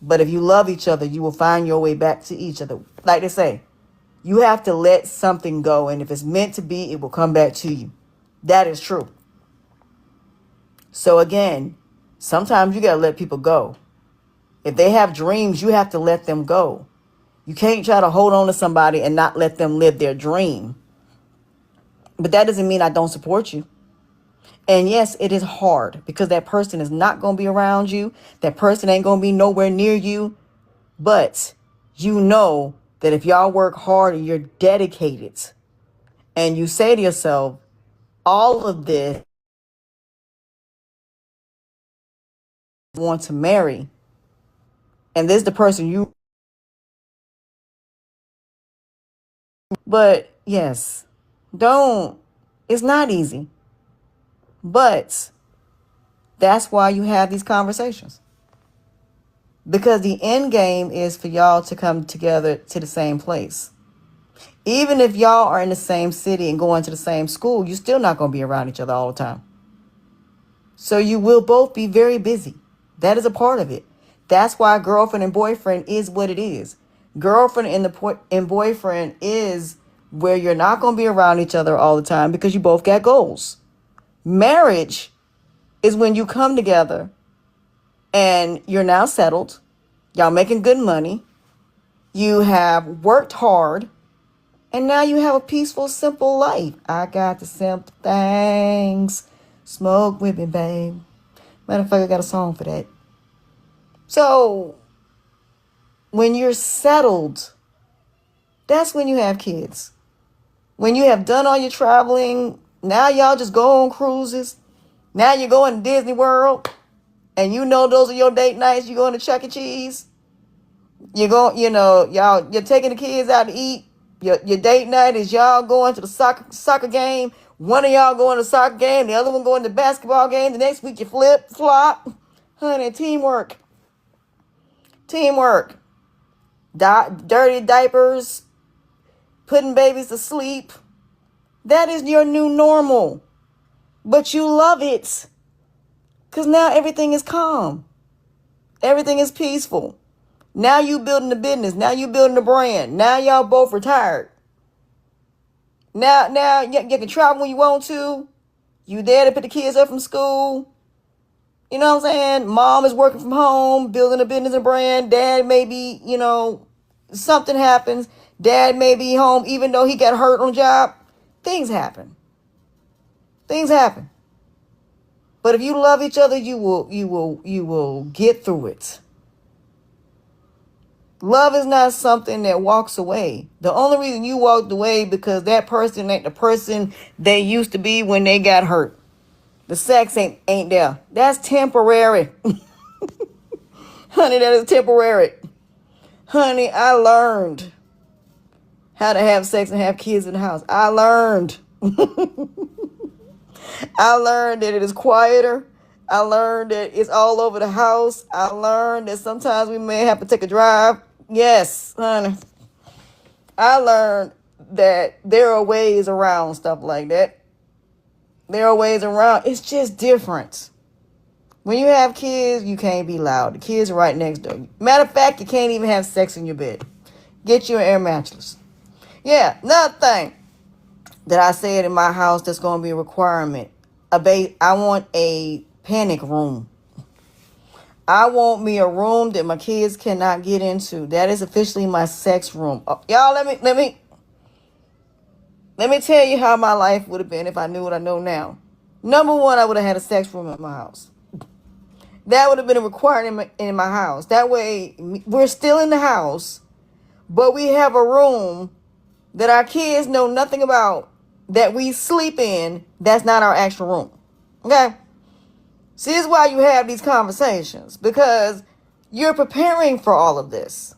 But if you love each other, you will find your way back to each other. Like they say, you have to let something go. And if it's meant to be, it will come back to you. That is true. So again, sometimes you got to let people go. If they have dreams, you have to let them go. You can't try to hold on to somebody and not let them live their dream. But that doesn't mean I don't support you. And yes, it is hard because that person is not going to be around you. That person ain't going to be nowhere near you. But you know that if y'all work hard and you're dedicated and you say to yourself, all of this I want to marry, and this is the person you, but yes, it's not easy. But that's why you have these conversations. Because the end game is for y'all to come together to the same place. Even if y'all are in the same city and going to the same school, you're still not going to be around each other all the time. So you will both be very busy. That is a part of it. That's why girlfriend and boyfriend is what it is. Girlfriend and boyfriend is where you're not going to be around each other all the time because you both got goals. Marriage is when you come together and you're now settled. Y'all making good money. You have worked hard. And now you have a peaceful, simple life. I got the simple things. Smoke with me, babe. Matter of fact, I got a song for that. So, when you're settled, that's when you have kids. When you have done all your traveling, now y'all just go on cruises. Now you're going to Disney World. And you know those are your date nights. You're going to Chuck E. Cheese. You're taking the kids out to eat. Your date night is y'all going to the soccer game. One of y'all going to the soccer game. The other one going to the basketball game. The next week you flip, flop. Honey, teamwork. Teamwork. Dirty diapers. Putting babies to sleep. That is your new normal. But you love it. Because now everything is calm. Everything is peaceful. Now you building the business. Now you building the brand. Now y'all both retired. Now you can travel when you want to. You there to pick the kids up from school. You know what I'm saying? Mom is working from home, building a business and brand. Dad maybe, something happens. Dad may be home even though he got hurt on the job. Things happen. Things happen. But if you love each other, you will get through it. Love is not something that walks away. The only reason you walked away because that person ain't the person they used to be when they got hurt. The sex ain't there. That's temporary. Honey, that is temporary. Honey, I learned how to have sex and have kids in the house. I learned. I learned that it is quieter. I learned that it's all over the house. I learned that sometimes we may have to take a drive. Yes, honey. I learned that there are ways around stuff like that. There are ways around. It's just different. When you have kids, you can't be loud. The kids are right next door. Matter of fact, you can't even have sex in your bed. Get you an air mattress. Yeah, another thing that I said in my house that's going to be a requirement. I want a panic room. I want me a room that my kids cannot get into. That is officially my sex room. Y'all, let me tell you how my life would have been if I knew what I know now. Number one, I would have had a sex room at my house. That would have been a requirement in my house. That way, we're still in the house, but we have a room that our kids know nothing about, that we sleep in. That's not our actual room. Okay? See, this is why you have these conversations, because you're preparing for all of this.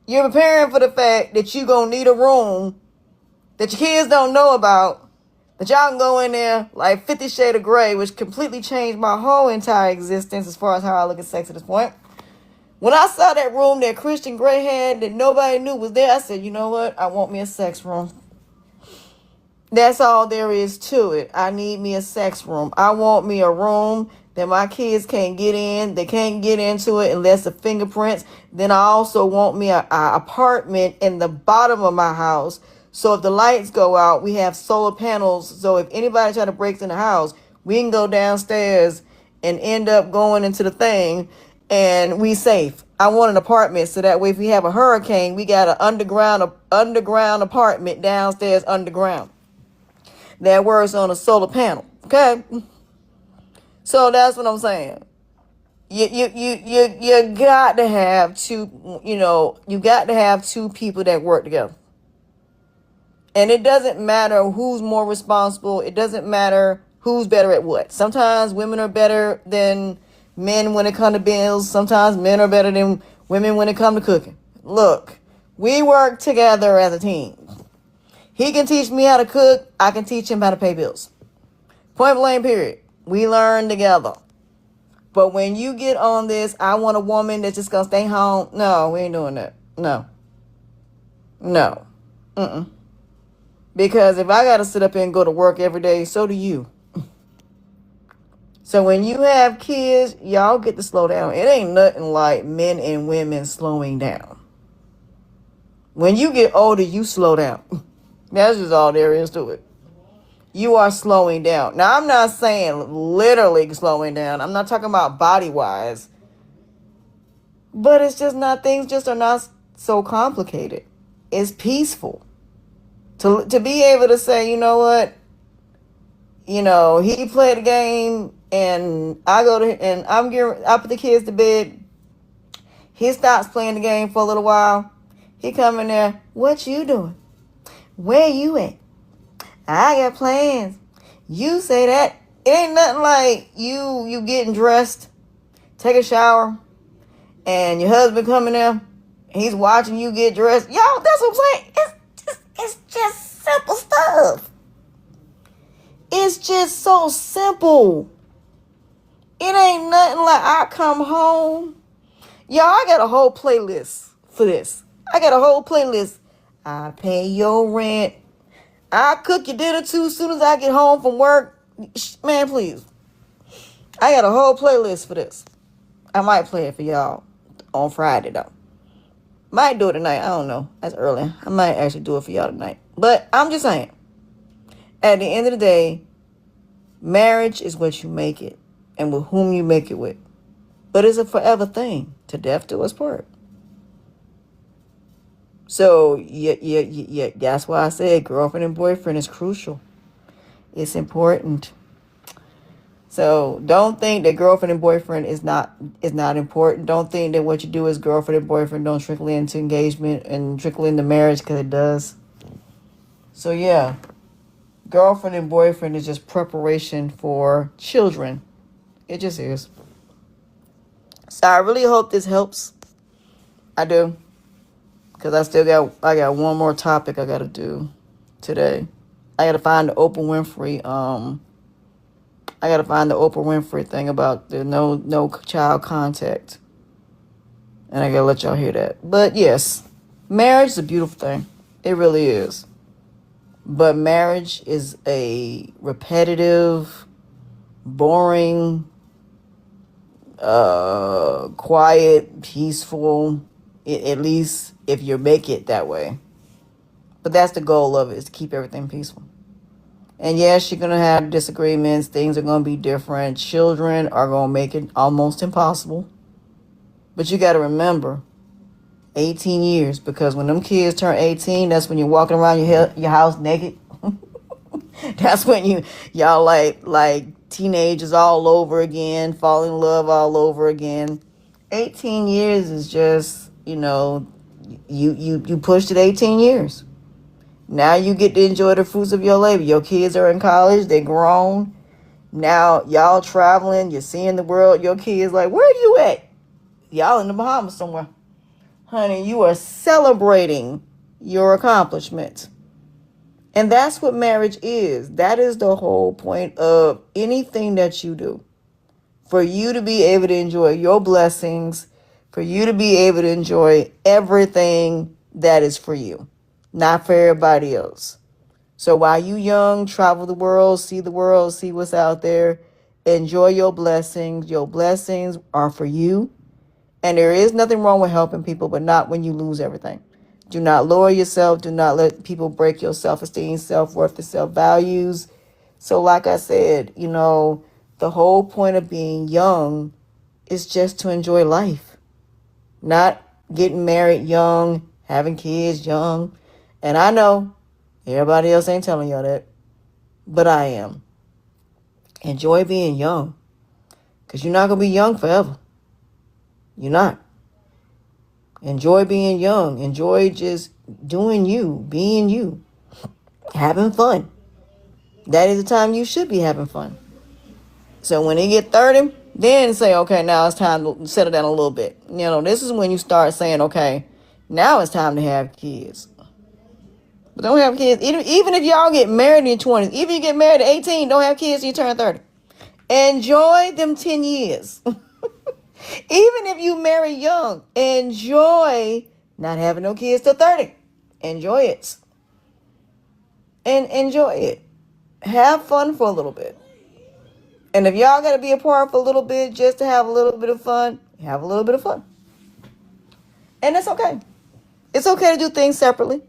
You're preparing for the fact that you're going to need a room that your kids don't know about, that y'all can go in there like 50 Shades of Grey, which completely changed my whole entire existence as far as how I look at sex at this point. When I saw that room that Christian Grey had that nobody knew was there, I said, you know what? I want me a sex room. That's all there is to it. I need me a sex room. I want me a room that my kids can't get in. They can't get into it unless the fingerprints. Then I also want me a apartment in the bottom of my house. So if the lights go out, we have solar panels. So if anybody try to break in the house, we can go downstairs and end up going into the thing and we safe. I want an apartment so that way if we have a hurricane, we got an underground apartment downstairs underground that works on a solar panel. Okay, so that's what I'm saying. You got to have two. You got to have two people that work together, and it doesn't matter who's more responsible. It doesn't matter who's better at what. Sometimes women are better than men when it comes to bills. Sometimes men are better than women when it comes to cooking. Look, we work together as a team. He can teach me how to cook. I can teach him how to pay bills. Point blank, period. We learn together. But when you get on this, I want a woman that's just going to stay home. No, we ain't doing that. No. Because if I got to sit up here and go to work every day, so do you. So when you have kids, y'all get to slow down. It ain't nothing like men and women slowing down. When you get older, you slow down. That's just all there is to it. You are slowing down. Now, I'm not saying literally slowing down. I'm not talking about body-wise. But it's just not, things just are not so complicated. It's peaceful. To be able to say, you know what? He played the game and I put the kids to bed. He stops playing the game for a little while. He come in there, what you doing? Where you at? I got plans. You say that. It ain't nothing like you getting dressed, take a shower, and your husband coming there. He's watching you get dressed. Y'all, that's what I'm saying. It's just simple stuff. It's just so simple. It ain't nothing like I come home. Y'all, I got a whole playlist for this. I got a whole playlist. I pay your rent. I cook your dinner too as soon as I get home from work. Man, please. I got a whole playlist for this. I might play it for y'all on Friday, though. Might do it tonight. I don't know. That's early. I might actually do it for y'all tonight. But I'm just saying. At the end of the day, marriage is what you make it and with whom you make it with. But it's a forever thing. To death do us part. So, yeah, that's why I said girlfriend and boyfriend is crucial. It's important. So, don't think that girlfriend and boyfriend is not important. Don't think that what you do as girlfriend and boyfriend don't trickle into engagement and trickle into marriage, because it does. So, yeah, girlfriend and boyfriend is just preparation for children. It just is. So, I really hope this helps. I do. Because I got one more topic I got to do today. I got to find the Oprah Winfrey thing about the no child contact. And I got to let y'all hear that. But yes, marriage is a beautiful thing. It really is. But marriage is a repetitive, boring, quiet, peaceful, at least if you make it that way. But that's the goal of it, is to keep everything peaceful. And yes, you're going to have disagreements. Things are going to be different. Children are going to make it almost impossible. But you got to remember, 18 years. Because when them kids turn 18, that's when you're walking around your house naked. That's when y'all like teenagers all over again, fall in love all over again. 18 years is just, you pushed it 18 years. Now you get to enjoy the fruits of your labor. Your kids are in college. They're grown. Now y'all traveling. You're seeing the world. Your kids like, where are you at? Y'all in the Bahamas somewhere. Honey, you are celebrating your accomplishments. And that's what marriage is. That is the whole point of anything that you do. For you to be able to enjoy your blessings, for you to be able to enjoy everything that is for you, not for everybody else. So while you young, travel the world, see what's out there, enjoy your blessings. Your blessings are for you. And there is nothing wrong with helping people, but not when you lose everything. Do not lower yourself. Do not let people break your self-esteem, self-worth, and self-values. So like I said, the whole point of being young is just to enjoy life. Not getting married young, having kids young. And I know everybody else ain't telling y'all that, but I am. Enjoy being young, because you're not going to be young forever. You're not. Enjoy being young. Enjoy just doing you, being you, having fun. That is the time you should be having fun. So when you get 30, then say, okay, now it's time to settle down a little bit. This is when you start saying, okay, now it's time to have kids. But don't have kids. Even if y'all get married in your 20s, even if you get married at 18, don't have kids until you turn 30. Enjoy them 10 years. Even if you marry young, enjoy not having no kids till 30. Enjoy it. And enjoy it. Have fun for a little bit. And if y'all got to be apart for a little bit just to have a little bit of fun, have a little bit of fun. And it's okay. It's okay to do things separately.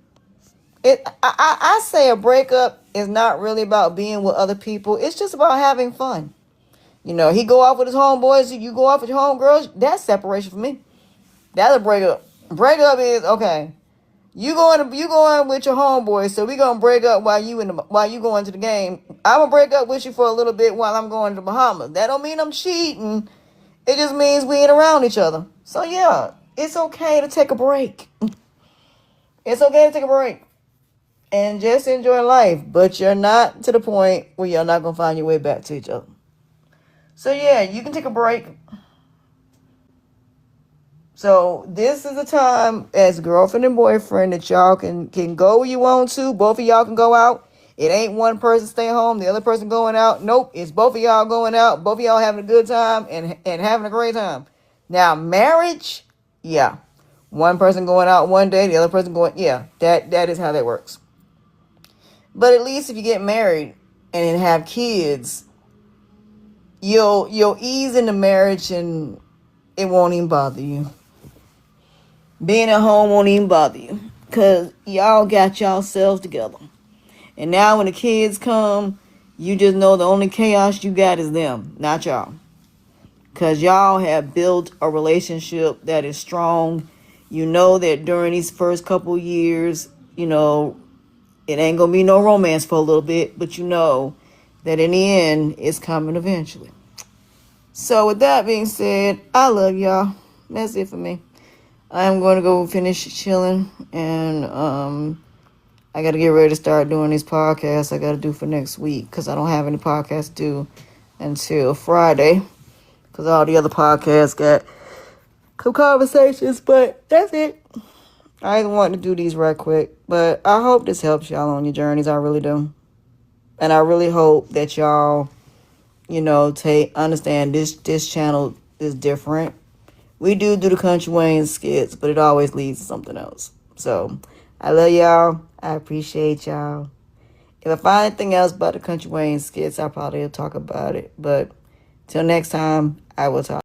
I say a breakup is not really about being with other people. It's just about having fun. He go off with his homeboys, you go off with your homegirls. That's separation for me. That's a breakup. Breakup is, okay, you going with your homeboys, so we gonna break up while you going to the game. I'm gonna break up with you for a little bit while I'm going to the Bahamas. That don't mean I'm cheating. It just means we ain't around each other. So yeah, it's okay to take a break. It's okay to take a break. And just enjoy life. But you're not to the point where you're not gonna find your way back to each other. So yeah, you can take a break. So this is a time as girlfriend and boyfriend that y'all can go where you want to. Both of y'all can go out. It ain't one person stay home, the other person going out. Nope, it's both of y'all going out. Both of y'all having a good time and having a great time. Now marriage, yeah. One person going out one day, the other person going, yeah. That is how that works. But at least if you get married and then have kids, you'll ease into marriage and it won't even bother you. Being at home won't even bother you, because y'all got yourselves together. And now when the kids come, you just know the only chaos you got is them, not y'all. Because y'all have built a relationship that is strong. You know that during these first couple years, it ain't going to be no romance for a little bit, but you know that in the end, it's coming eventually. So with that being said, I love y'all. That's it for me. I'm going to go finish chilling, and I got to get ready to start doing these podcasts I got to do for next week, because I don't have any podcasts due until Friday, because all the other podcasts got some conversations, but that's it. I didn't want to do these right quick, but I hope this helps y'all on your journeys. I really do. And I really hope that y'all, understand this channel is different. We do the Country Wayne skits, but it always leads to something else. So, I love y'all. I appreciate y'all. If I find anything else about the Country Wayne skits, I probably will talk about it. But till next time, I will talk.